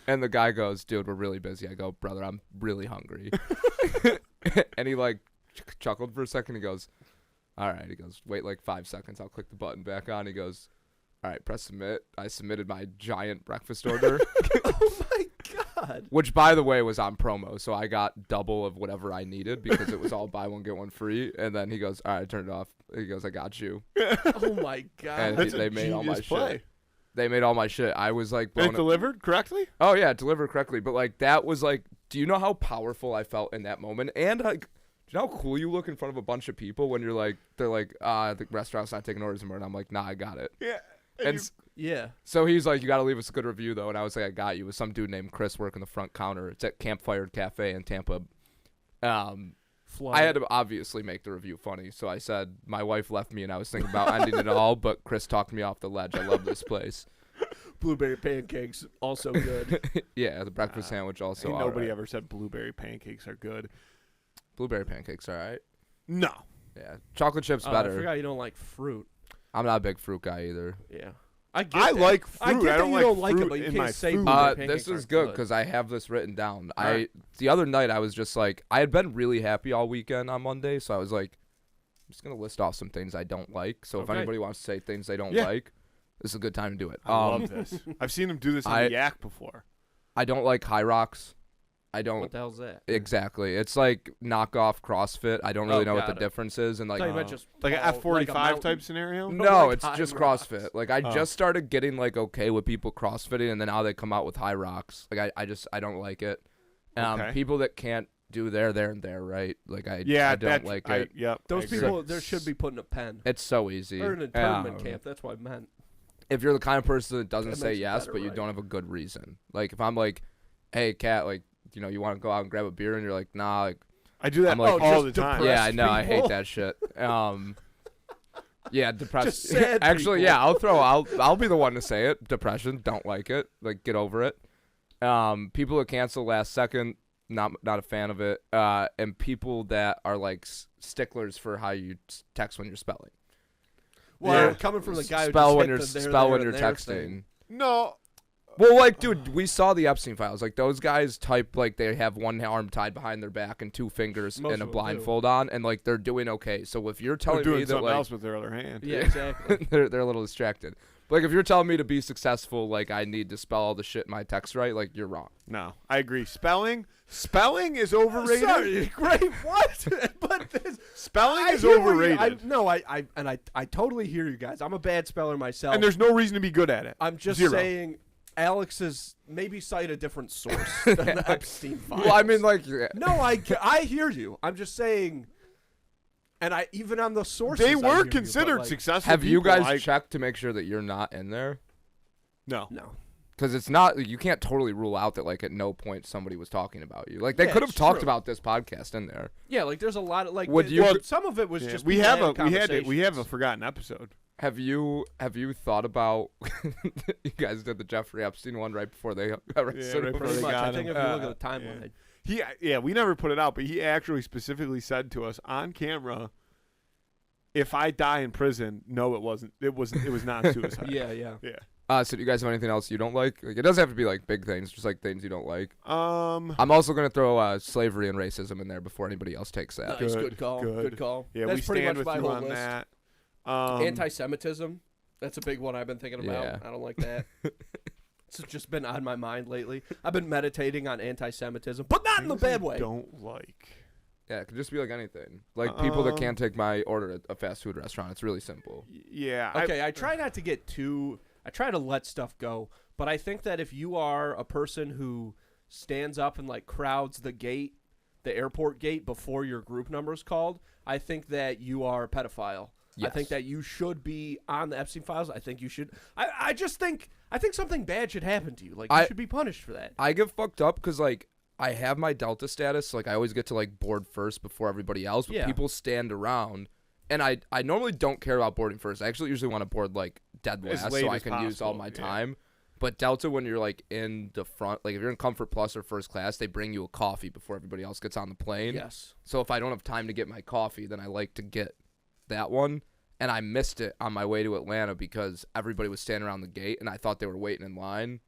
And the guy goes, dude, we're really busy. I go, brother, I'm really hungry. And he like chuckled for a second. He goes, all right. He goes, wait like 5 seconds. I'll click the button back on. He goes, all right, press submit. I submitted my giant breakfast order. oh my God. Which, by the way, was on promo. So I got double of whatever I needed because it was all buy one, get one free. And then he goes, all right, turn it off. He goes, I got you. Oh my God. And they made all my shit. They made all my shit. I was like, And it delivered correctly? Oh, yeah, it delivered correctly. But like that was like, do you know how powerful I felt in that moment? And like, do you know how cool you look in front of a bunch of people when you're like, they're like, the restaurant's not taking orders anymore. And I'm like, nah, I got it. Yeah. And yeah. So he's like, you got to leave us a good review, though. And I was like, I got you. With some dude named Chris working the front counter. It's at Campfire Cafe in Tampa. I had to obviously make the review funny. So I said, my wife left me and I was thinking about ending it all, but Chris talked me off the ledge. I love this place. Blueberry pancakes, also good. Yeah, the breakfast sandwich also Ain't all nobody right. ever said blueberry pancakes are good. Blueberry pancakes, all right. No. Yeah, chocolate chips I better. forgot you don't like fruit. I'm not a big fruit guy either. Yeah. I that. like fruit. I get that don't you like don't like fruit it, but you in can't my say food. blueberry pancakes This is aren't good good. because I have this written down. Right. The other night I was just like, I had been really happy all weekend on Monday, so I was like, I'm just gonna list off some things I don't like. So if Okay. anybody wants to say things they don't Yeah. like, this is a good time to do it. I love this. I've seen them do this on I- the Yak before. I don't like High Rocks. I What don't the hell's that? exactly. It's like knockoff CrossFit. I don't really know what the got it. difference is, and I like thought you meant just Like an like a F45 mountain. type scenario? no, like it's High just Rocks. CrossFit. Like I Oh. just started getting like okay with people CrossFitting, and then now they come out with High Rocks. Like I don't like it. Okay. People that can't do there and there, right? Like I Yeah, don't like it. Yep. Those I agree. people, there should be put in a pen. It's so easy. Or an internment camp. That's what I meant. if you're the kind of person that doesn't That say makes it yes, better, but you right. don't have a good reason. Like if I'm like, hey, Kat, like, you want to go out and grab a beer, and you're like, nah, like, I do that I'm like, all the just time. depressed yeah, I know, I hate people. that shit. Yeah, depression. Just sad Actually, people. yeah, I'll be the one to say it. Depression, don't like it. Like, get over it. People that cancel last second, not a fan of it. And people that are like sticklers for how you text when you're spelling. Well, Yeah. coming from the guy who spell just when hit you're the there, spell there, when and you're there texting. thing. No. Well, like, dude, we saw the Epstein files. Like, those guys type like they have one arm tied behind their back and two fingers Most and a of them do. blindfold on, and like they're doing okay. So if you're They're telling doing me that something like else with their other hand. Yeah, exactly. they're a little distracted. But, like, if you're telling me to be successful, like I need to spell all the shit in my text right, like you're wrong. No, I agree. Spelling is overrated. Sorry, great. What? But this, Spelling I is hear what you- overrated. I totally hear you guys. I'm a bad speller myself. And there's no reason to be good at it. I'm just Zero. saying, Alex is maybe cite a different source than the Epstein files. Well, I mean, like, no, I hear you. I'm just saying, and I even on the sources, They I were hear you, considered but, like, successful. have you people. guys checked to make sure that you're not in there? No. No. Because it's not, you can't totally rule out that, like, at no point somebody was talking about you. Like, they Yeah, could have it's talked true. about this podcast in there. Yeah, like there's a lot of like. Would you- well, some of it was Yeah, just we people have having we have a conversations. forgotten episode. Have you thought about, you guys did the Jeffrey Epstein one right before they arrested right him? before Pretty they much. got I think him. if you look at the timeline, We never put it out, but he actually specifically said to us on camera, "If I die in prison, no, it wasn't. It was not suicide." yeah, yeah. Yeah. So do you guys have anything else you don't like? Like, it doesn't have to be, like, big things, just, like, things you don't like. Um. I'm also going to throw slavery and racism in there before anybody else takes that. Nice, Good, good call. good. Good call. Yeah, That's we pretty stand much with my you whole on list. that. Anti-Semitism. That's a big one I've been thinking about. Yeah. I don't like that. It's just been on my mind lately. I've been meditating on anti-Semitism, but not in the things I bad way. Don't like. Yeah, it could just be, like, anything. Like, people that Um, can't take my order at a fast food restaurant. It's really simple. Yeah. Okay, I try not to get too. I try to let stuff go, but I think that if you are a person who stands up and like crowds the gate, the airport gate before your group number is called, I think that you are a pedophile. I think Yes. that you should be on the Epstein files. I think you should. I just think something bad should happen to you. Like you should be punished for that. I get fucked up because, like, I have my Delta status. So, like, I always get to, like, board first before everybody else. But Yeah. people stand around. And I normally don't care about boarding first. I actually usually want to board, like, dead As last late so I as can use all possible, my yeah. time. But Delta, when you're, like, in the front, like, if you're in Comfort Plus or first class, they bring you a coffee before everybody else gets on the plane. Yes. So if I don't have time to get my coffee, then I like to get that one. And I missed it on my way to Atlanta because everybody was standing around the gate, and I thought they were waiting in line.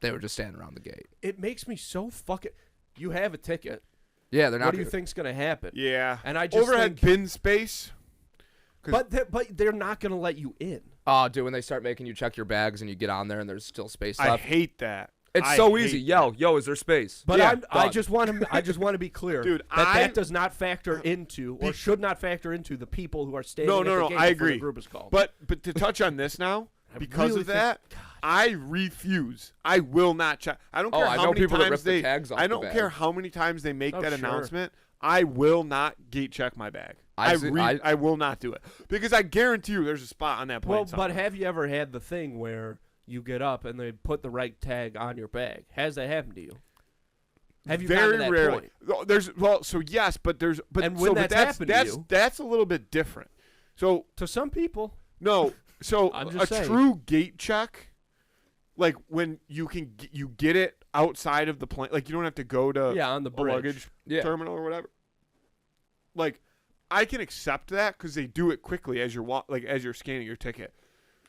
They were just standing around the gate. It makes me so fucking. You have a ticket. Yeah, they're not. What do you think's gonna happen? Yeah. And I just overhead think, bin space. but they're not gonna let you in. Oh, dude, when they start making you check your bags and you get on there and there's still space I left. hate that. It's I so hate easy. that. Yo, is there space? But Yeah, I done. just want to be clear, Dude, that does not factor into or should not factor into the people who are standing. No, at no, the no, gate I before the agree. Group is called. But to touch on this now, I because really of that, think- I refuse. I will not check. I don't Oh, care I how know many people that times rip the they. tags off I the don't bag. care how many times they make Oh, that sure. announcement. I will not gate check my bag. I I will not do it because I guarantee you there's a spot on that plane. Well, somewhere. but have you ever had the thing where you get up and they put the right tag on your bag? Has that happened to you? Have you gotten very to that rarely. point? Oh, so yes, but there's but And when so, but that's that's happened to that's you- that's a little bit different. So To some people, no, so I'm a just saying. true gate check, like when you get it outside of the plane, like you don't have to go to yeah, on the a bridge. luggage Yeah. terminal or whatever. Like, I can accept that because they do it quickly as you're as you're scanning your ticket.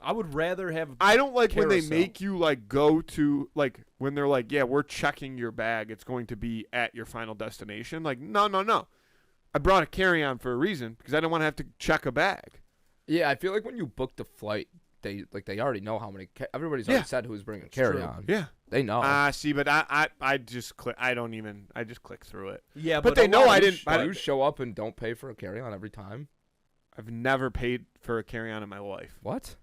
I would rather have. I don't like when they Carousel. make you like go to like when they're like, yeah, we're checking your bag. It's going to be at your final destination. Like, no. I brought a carry-on for a reason because I don't want to have to check a bag. Yeah, I feel like when you book the flight, they already know how many. Everybody's Yeah. already said who's bringing carry true. on. Yeah. They know. See, but I just click. I just click through it. Yeah, But they a know lot I of didn't- Do I- you show up and don't pay for a carry on every time? I've never paid for a carry-on in my life. What?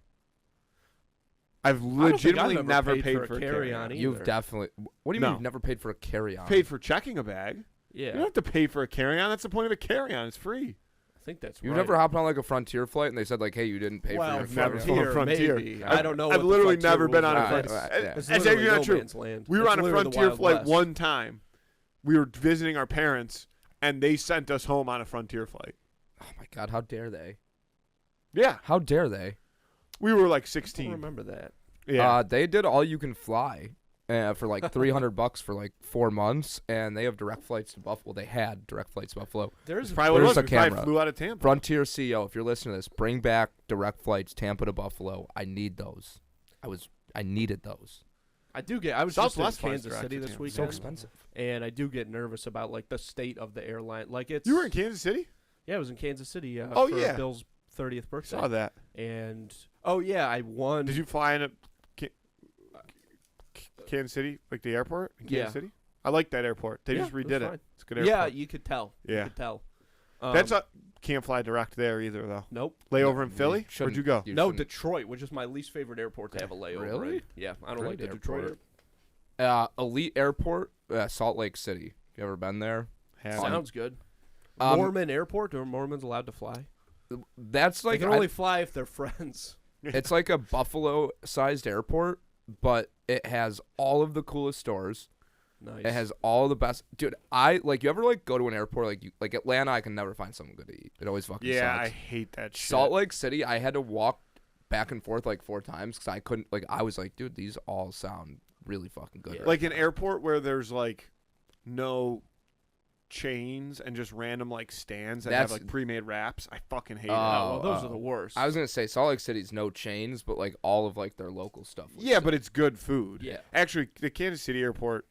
I've don't think I've legitimately ever never paid paid for a for a carry-on carry-on. either. You've definitely. What do you No. mean you've never paid for a carry on? Paid for checking a bag. Yeah, You don't have to pay for a carry-on. That's the point of a carry-on. It's free. think that's You've right. never hopped on like a Frontier flight and they said like, hey, you didn't pay for well, your never flight. flown a Frontier. maybe. I don't know. I've what the literally Frontier never been rules on a are. Frontier. yeah. It's That's literally actually not no true. man's land. We were It's on a literally the Frontier Wild flight West. one time. We were visiting our parents, and they sent us home on a Frontier flight. Oh my God, how dare they? Yeah, How dare they? we were like I don't 16. remember that. Yeah, They did all you can fly for like $300 for like 4 months, and they have direct flights to Buffalo. They had direct flights to Buffalo. There's it's probably what it Where's was. the We probably camera? flew out of Tampa. Frontier CEO, if you're listening to this, bring back direct flights Tampa to Buffalo. I need those. I needed those. I do get. I was just in Southwest flies Kansas direct City to this Tampa. weekend, So expensive. and I do get nervous about like the state of the airline. Like it's. You were in Kansas City? Yeah, I was in Kansas City. Oh, for yeah. Bill's 30th birthday. Saw that. And I won. Did you fly in Kansas City, like the airport in Kansas Yeah. City? I like that airport. They Yeah, just it was redid it. fine. It's a good airport. Yeah, you could tell. Yeah. You could tell. That's can't fly direct there either, though. Nope. Layover in Philly? Where'd shouldn't- you go? No, shouldn't- Detroit, which is my least favorite airport to have a layover. Really? in. Yeah, I don't Great like the Detroit airport. airport. Elite Airport, Salt Lake City. You ever been there? Have Sounds good. Um, Mormon airport? Are Mormons allowed to fly? That's They like can only fly if they're friends. it's like a Buffalo-sized airport, but it has all of the coolest stores. Nice. It has all the best. Dude, you ever like go to an airport like Atlanta? I can never find something good to eat. It always fucking Yeah, sucks. I hate that shit. Salt Lake City, I had to walk back and forth like 4 times because I couldn't. Like, I was like, dude, these all sound really fucking good. Yeah. right Like an now. airport where there's like no chains and just random like stands that have That's- like pre-made wraps. I fucking hate it. well, those oh. are the worst. I was gonna say Salt Lake City's no chains, but like all of like their local stuff. was Yeah, sick. but it's good food. Yeah. Actually, the Kansas City airport,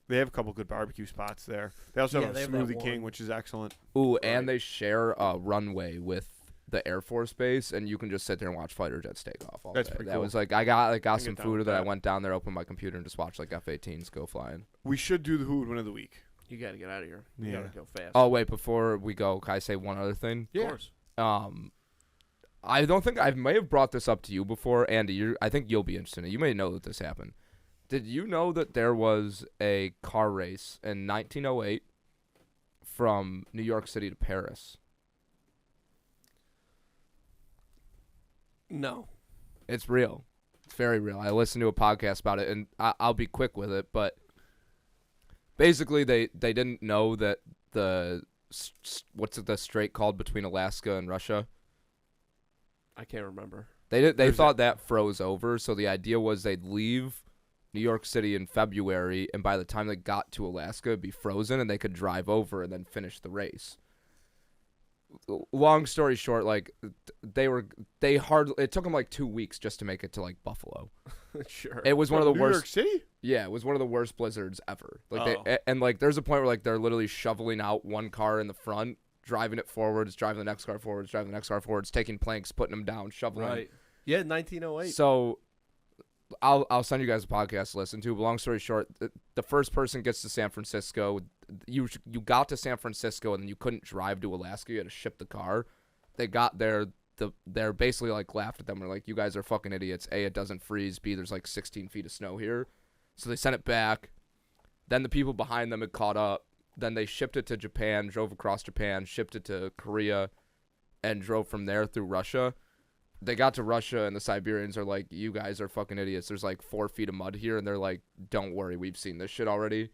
they have a couple good barbecue spots there. They also Yeah, have they a have that Smoothie King, one. which is excellent. Ooh, Right. and they share a runway with the Air Force Base, and you can just sit there and watch fighter jets take off all That's day. pretty That cool. was like I got I can some get down food with that I that. went down there, opened my computer, and just watched like F-18s go flying. We should do the Hood Win of the Week. You got to get out of here. You Yeah. got to go fast. Oh wait, before we go, can I say one other thing? Of course. I don't think I may have brought this up to you before, Andy. I think you'll be interested in it. You may know that this happened. Did you know that there was a car race in 1908 from New York City to Paris? No. It's real. It's very real. I listened to a podcast about it, and I'll be quick with it. But basically, they didn't know that what's the strait called between Alaska and Russia? I can't remember. They There's thought that froze over, so the idea was they'd leave New York City in February, and by the time they got to Alaska, it'd be frozen, and they could drive over and then finish the race. Long story short, like it took them like 2 weeks just to make it to like Buffalo. Sure. It was one of the New worst. York City? Yeah, it was one of the worst blizzards ever. Like Oh. and like there's a point where like they're literally shoveling out one car in the front, driving it forwards, driving the next car forwards, driving the next car forwards, taking planks, putting them down, shoveling. Right. Yeah, 1908. So I'll send you guys a podcast to listen to. But long story short, the first person gets to San Francisco. You got to San Francisco and then you couldn't drive to Alaska. You had to ship the car. They got there. They're basically like laughed at them. They're like, you guys are fucking idiots. A, it doesn't freeze. B, there's like 16 feet of snow here. So they sent it back. Then the people behind them had caught up. Then they shipped it to Japan, drove across Japan, shipped it to Korea, and drove from there through Russia. They got to Russia, and the Siberians are like, you guys are fucking idiots. There's like 4 feet of mud here. And they're like, don't worry, we've seen this shit already. It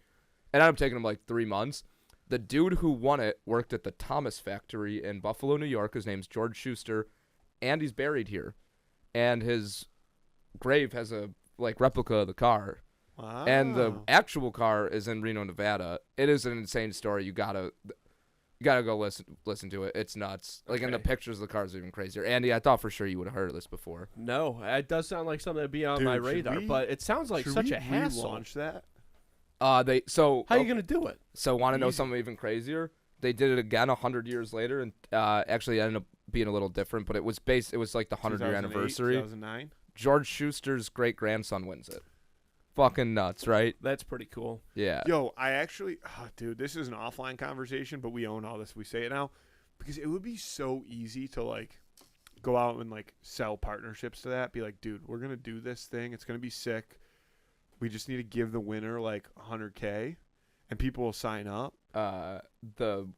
ended up taking them like 3 months. The dude who won it worked at the Thomas factory in Buffalo, New York. His name's George Schuster, and he's buried here. And his grave has a like replica of the car. Wow. And the actual car is in Reno, Nevada. It is an insane story. You gotta go listen to it. It's nuts. Like, and the Okay. pictures of the cars are even crazier. Andy, I thought for sure you would have heard of this before. No, it does sound like something that'd be on Dude, my should radar, we- but it sounds like Should such we a hassle. relaunch that? How are you gonna do it? So want to know Easy. something even crazier? They did it again 100 years later, and actually it ended up being a little different. But it was like the 100-year 2008, anniversary. 2009. George Schuster's great grandson wins it. Fucking nuts, right? That's pretty cool. Yeah. Yo, I actually, dude, this is an offline conversation, but we own all this. We say it now because it would be so easy to like go out and like sell partnerships to that. Be like, dude, we're gonna do this thing. It's gonna be sick. We just need to give the winner like $100K, and people will sign up. The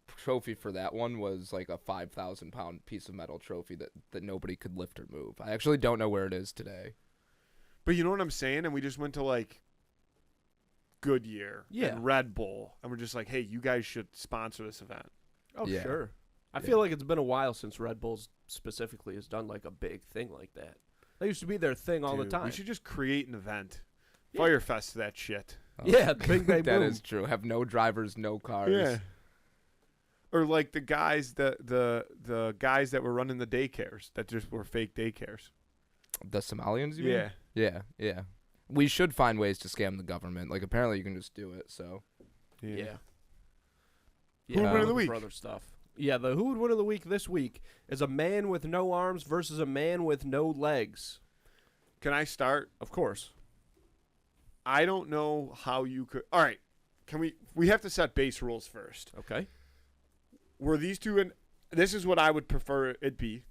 trophy for that one was like a 5,000-pound piece of metal trophy that nobody could lift or move. I actually don't know where it is today. But you know what I'm saying? And we just went to like Goodyear Yeah. and Red Bull, and we're just like, hey, you guys should sponsor this event. Oh, Yeah. sure. I Yeah. feel like it's been a while since Red Bulls specifically has done like a big thing like that. That used to be their thing all the Dude, time. We should just create an event. Yeah. Firefest that shit. Yeah, bing, bang, That boom. is true. Have no drivers, no cars. Yeah. Or like the guys the guys that were running the daycares that just were fake daycares. The Somalians, you Yeah. mean? Yeah. We should find ways to scam the government. Like, apparently you can just do it, so. Yeah. Who would win of the looking week? for other stuff. Yeah, the who would win of the week this week is a man with no arms versus a man with no legs. Can I start? Of course. I don't know how you could. All right. Can we have to set base rules first. Okay. Were these two in this is what I would prefer it be.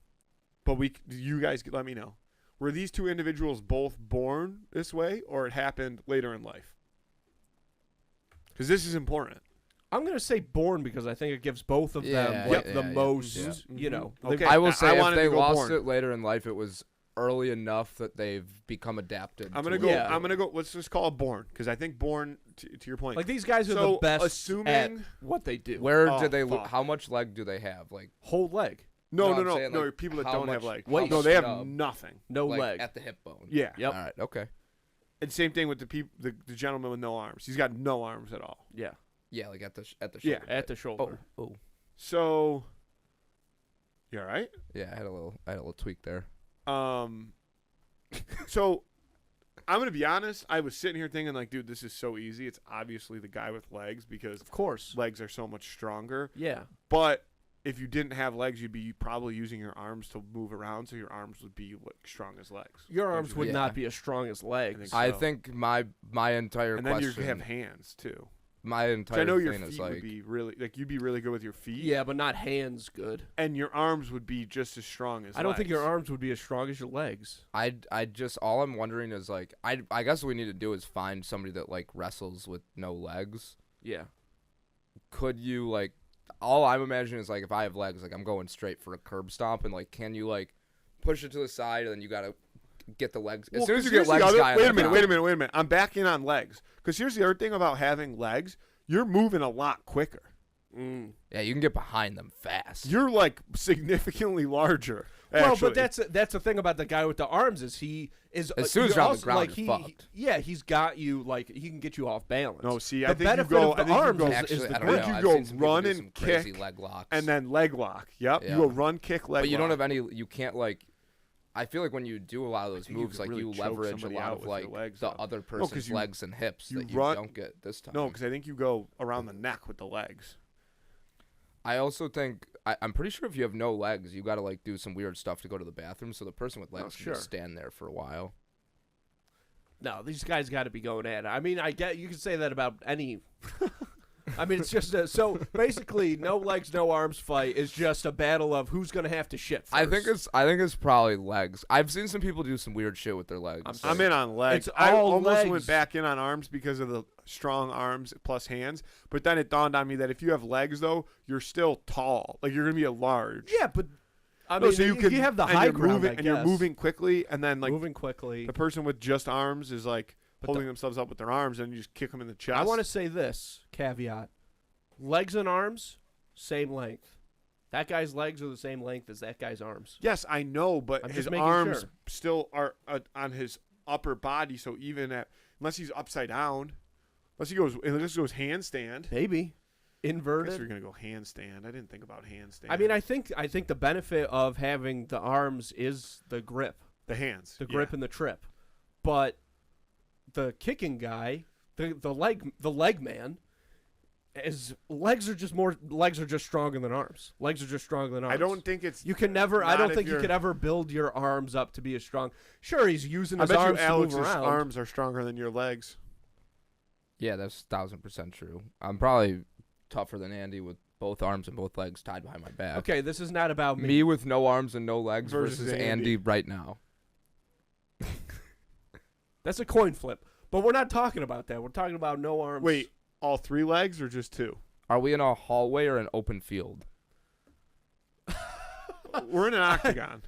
But you guys let me know. Were these two individuals both born this way or it happened later in life? Cuz this is important. I'm going to say born because I think it gives both of them Yeah, like yeah, the yeah. most, Yeah. you know. Okay. they- I will I say wanted if they to go lost born. it later in life, it was early enough that they've become adapted. I'm to going to it. go Yeah. I'm going to go let's just call it born cuz I think born to your point. Like these guys are so the best assuming at what they do. Where Oh, did they? fuck. How much leg do they have? Like, Whole leg, No, I'm no, saying, no. like, People that how don't have much- legs. Wait. No, they have snub, nothing. no like leg. at the hip bone. Yeah. Yep. All right. Okay. And same thing with the gentleman with no arms. He's got no arms at all. Yeah, Yeah, like at the Yeah. shoulder. at the shoulder. Oh. So, you all right? Yeah, I had a little tweak there. So I'm gonna be honest. I was sitting here thinking like, dude, this is so easy. It's obviously the guy with legs because Of course. legs are so much stronger. Yeah. But if you didn't have legs, you'd be probably using your arms to move around, so your arms would be like strong as legs. Your arms would Yeah. not be as strong as legs. think I so. think my entire And then you question, have hands too. my 'Cause entire I know your thing feet is would like, be really like you'd be really good with your feet. Yeah, but not hands good. And your arms would be just as strong as I don't think your legs. arms would be as strong as your legs. I just all I'm wondering is like, I guess what we need to do is find somebody that like wrestles with no legs. Yeah. Could you like? All I'm imagining is like if I have legs, like I'm going straight for a curb stomp, and like, can you like push it to the side, and then you gotta get the legs. As Well, soon as 'cause you here's get the legs, other- guy on wait the a minute, ground- wait a minute. I'm backing on legs. Because here's the other thing about having legs. You're moving a lot quicker. Yeah, you can get behind them fast. You're like significantly larger. Well, actually. but that's the thing about the guy with the arms is he is As soon as you're you're on the also, ground, like, you're fucked. yeah, he's got you like he can get you off balance. No, see, the I think you benefit go. of the I think arms you go, is Actually, the I don't grip. know. You I've go seen some people run do and some crazy kick, leg locks, and then leg lock. Yep. Yeah. You go run, kick, leg. but you don't lock. have any. You can't like. I feel like when you do a lot of those think you moves, could like really you choke leverage a somebody lot out of with like your legs, the though. other 'cause person's you- legs and hips you that you run- don't get this time. No, because I think you go around the neck with the legs. I also think I'm pretty sure if you have no legs, you got to like do some weird stuff to go to the bathroom. So the person with legs can just sure. stand there for a while. No, these guys got to be going at it. I mean, I get you can say that about any. I mean, it's just so basically, no legs, no arms fight is just a battle of who's gonna have to shit first. I think it's probably legs. I've seen some people do some weird shit with their legs. I'm in on legs. It's I all almost legs. went back in on arms because of the strong arms plus hands. But then it dawned on me that if you have legs, though, you're still tall. Like you're gonna be a large. Yeah, but I No, mean, so you can have the and high you're ground, moving, I and you're guess. moving quickly, and then like moving quickly. the person with just arms is like But holding themselves up with their arms, and you just kick them in the chest. I want to say this caveat: legs and arms, same length. That guy's legs are the same length as that guy's arms. Yes, I know, but I'm his just making arms sure. still are on his upper body. So even unless he's upside down, unless he goes handstand. Maybe I guess inverted. you're gonna go handstand. I didn't think about handstand. I mean, I think the benefit of having the arms is the grip, the hands, the grip and the trip, but the kicking guy, the leg man, legs are just stronger than arms. Legs are just stronger than arms. I don't think it's. You can never. I not don't if think you you're- could ever build your arms up to be as strong. Sure, he's using I his bet you arms to move Alex's around. arms are stronger than your legs. Yeah, that's 1,000% true. I'm probably tougher than Andy with both arms and both legs tied behind my back. Okay, this is not about me. Me with no arms and no legs Versus versus Andy. Andy right now. That's a coin flip. But we're not talking about that. We're talking about no arms. Wait, all three legs or just two? Are we in a hallway or an open field? We're in an octagon.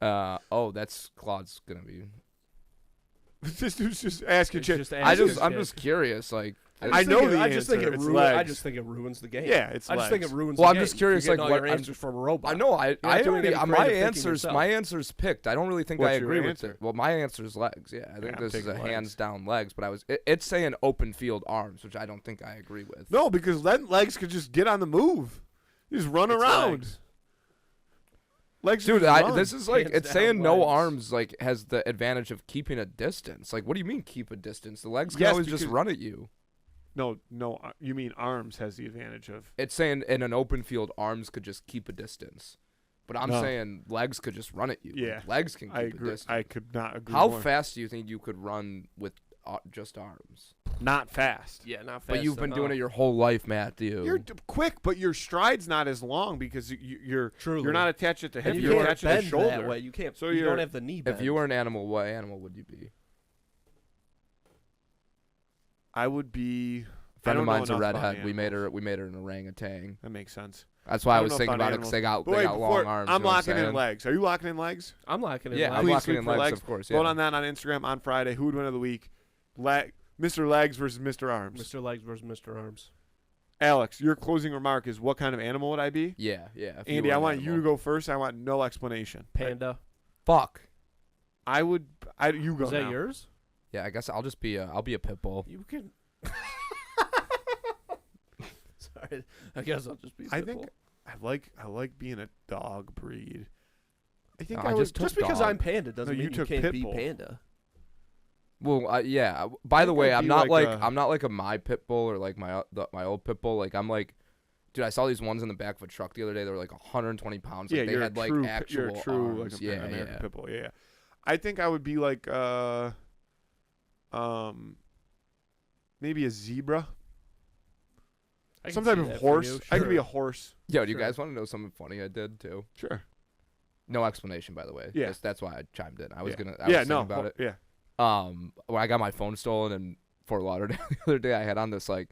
That's Claude's gonna be. This dude's just asking It's shit. just I'm asking just curious. Like, I know the I just think answer. it It's ruins. I legs. just think it ruins the game. Yeah, it's I just think it legs. ruins. Well, the I'm game. just curious, You're getting like, all what- your I'm- answers from a robot. I know. not I doing already any my creative thinking answers. yourself. My answers picked. I don't really think What's I your agree with answer? it. Well, my answer is legs. Yeah, I think I'm this is a taking legs. hands down legs. But it's saying open field arms, which I don't think I agree with. No, because then legs could just get on the move. You just run It's around. legs. Legs Dude, just run. this is like Hands it's down saying no legs. arms like has the advantage of keeping a distance. Like, what do you mean keep a distance? The legs can Yes, always just because- run at you. No. You mean arms has the advantage of. It's saying in an open field, arms could just keep a distance, but I'm No. saying legs could just run at you. Like, Yeah, legs can keep I a agree. distance. I could not agree How more. fast do you think you could run with just arms? Not fast. Yeah, not fast. But you've been doing enough. it your whole life, Matthew. You're quick, but your stride's not as long because you're Truly. you're not attached at the hip. And You're you can't attached at the bend shoulder. that way. You can't. So you you're- don't have the knee bend. If you were an animal, what animal would you be? I would be. A friend I of don't know mine's a enough about redhead. We made animals. her an orangutan. That makes sense. That's why I don't was know thinking about about it because they got But wait, long before- arms. I'm you know what locking in saying? legs. Are you locking in legs? I'm locking in. Yeah, legs. I'm Please locking sweep in for legs, of course. Yeah. Vote on that on Instagram on Friday. Who would win of the week? Mr. Legs versus Mr. Arms. Mr. Legs versus Mr. Arms. Alex, your closing remark is what kind of animal would I be? Yeah. If Andy, were I an want you to animal. go first. I want no explanation. Panda. Fuck. You go Is that now. yours? Yeah, I guess I'll just be I'll be a pit bull. You can. Sorry, I guess I'll just be. I simple. think I like being a dog breed. I think I I would just took just because dog. I'm panda doesn't No, you mean you took can't pit be bull. panda. Well, yeah. By the think way, I'd I'm be not like I'm not like a my pit bull or like my old pit bull. Like I'm like, dude, I saw these ones in the back of a truck the other day. They were like 120 pounds. Like, yeah, they you're had a like true, actual you're a true arms. like Yeah, American yeah. pit bull. Yeah. I think I would be like maybe a zebra. I can Some type see of that for horse. you, I could be sure. a horse. Yo, do you Sure. guys want to know something funny I did too? Sure. No explanation, by the way. Yeah. That's why I chimed in. I was Yeah. gonna. I yeah, was no. thinking about it. Yeah. When I got my phone stolen in Fort Lauderdale the other day, I had on this like,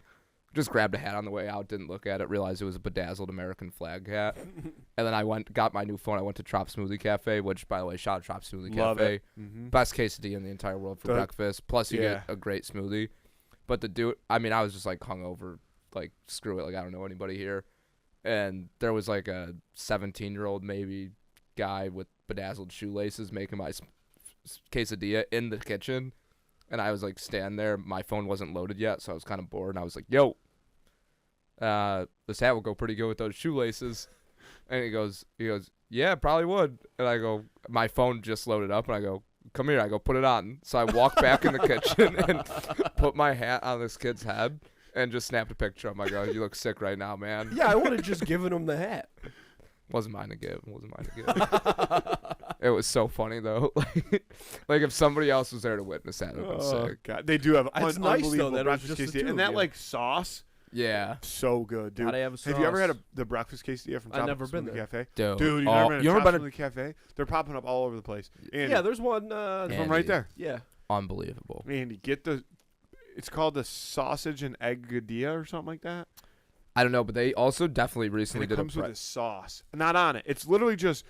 just grabbed a hat on the way out, didn't look at it, realized it was a bedazzled American flag hat, and then I got my new phone. I went to Trop Smoothie Cafe, which, by the way, shout out Trop Smoothie Love Cafe, it. Mm-hmm. best quesadilla in the entire world for The- breakfast. Plus, you yeah. get a great smoothie. But the dude, I mean, I was just like hungover, like screw it, like I don't know anybody here, and there was like a 17-year-old maybe guy with bedazzled shoelaces making my quesadilla in the kitchen. And I was like standing there. My phone wasn't loaded yet, so I was kind of bored. And I was like, "Yo, this hat will go pretty good with those shoelaces." And he goes, "Yeah, probably would." And I go, "My phone just loaded up." And I go, "Come here." I go, "Put it on." So I walk back in the kitchen and put my hat on this kid's head and just snapped a picture of him. I go, "You look sick right now, man." Yeah, I would have just given him the hat. Wasn't mine to give. It was so funny though. like if somebody else was there to witness that, it would be Oh sick. God, they do have It's un- nice, though, unbelievable that it was breakfast just the quesadilla, two and of that you. like sauce, Yeah, so good, dude. Gotta have a Have you ever had sauce. the breakfast quesadilla from I've Trop never been Smoothie there. Cafe? dude. Dude, you Oh, never been to you ever Trop been? Smoothie Cafe? They're popping up all over the place. Andy, Yeah, there's one. there's Yeah. one right Andy. there. Yeah. Unbelievable. Andy, get the. It's called the sausage and egg gadilla or something like that. I don't know, but they also definitely And recently it did comes a with a sauce, not on it. It's literally just.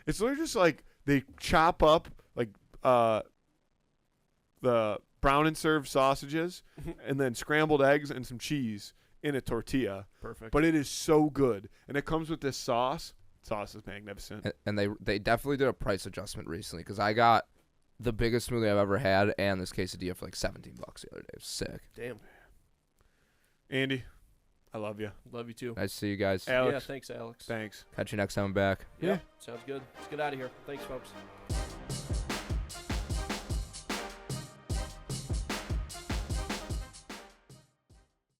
It's literally just like they chop up like the brown and served sausages, and then scrambled eggs and some cheese in a tortilla. Perfect. But it is so good, and it comes with this sauce. Sauce is magnificent. and they definitely did a price adjustment recently because I got the biggest smoothie I've ever had and this quesadilla for like $17 the other day. It was sick. Damn. Andy, I love you. Love you too. Nice to see you guys. Alex, Yeah, thanks, Alex. thanks. Catch you next time I'm back. Yeah. Sounds good. Let's get out of here. Thanks, folks.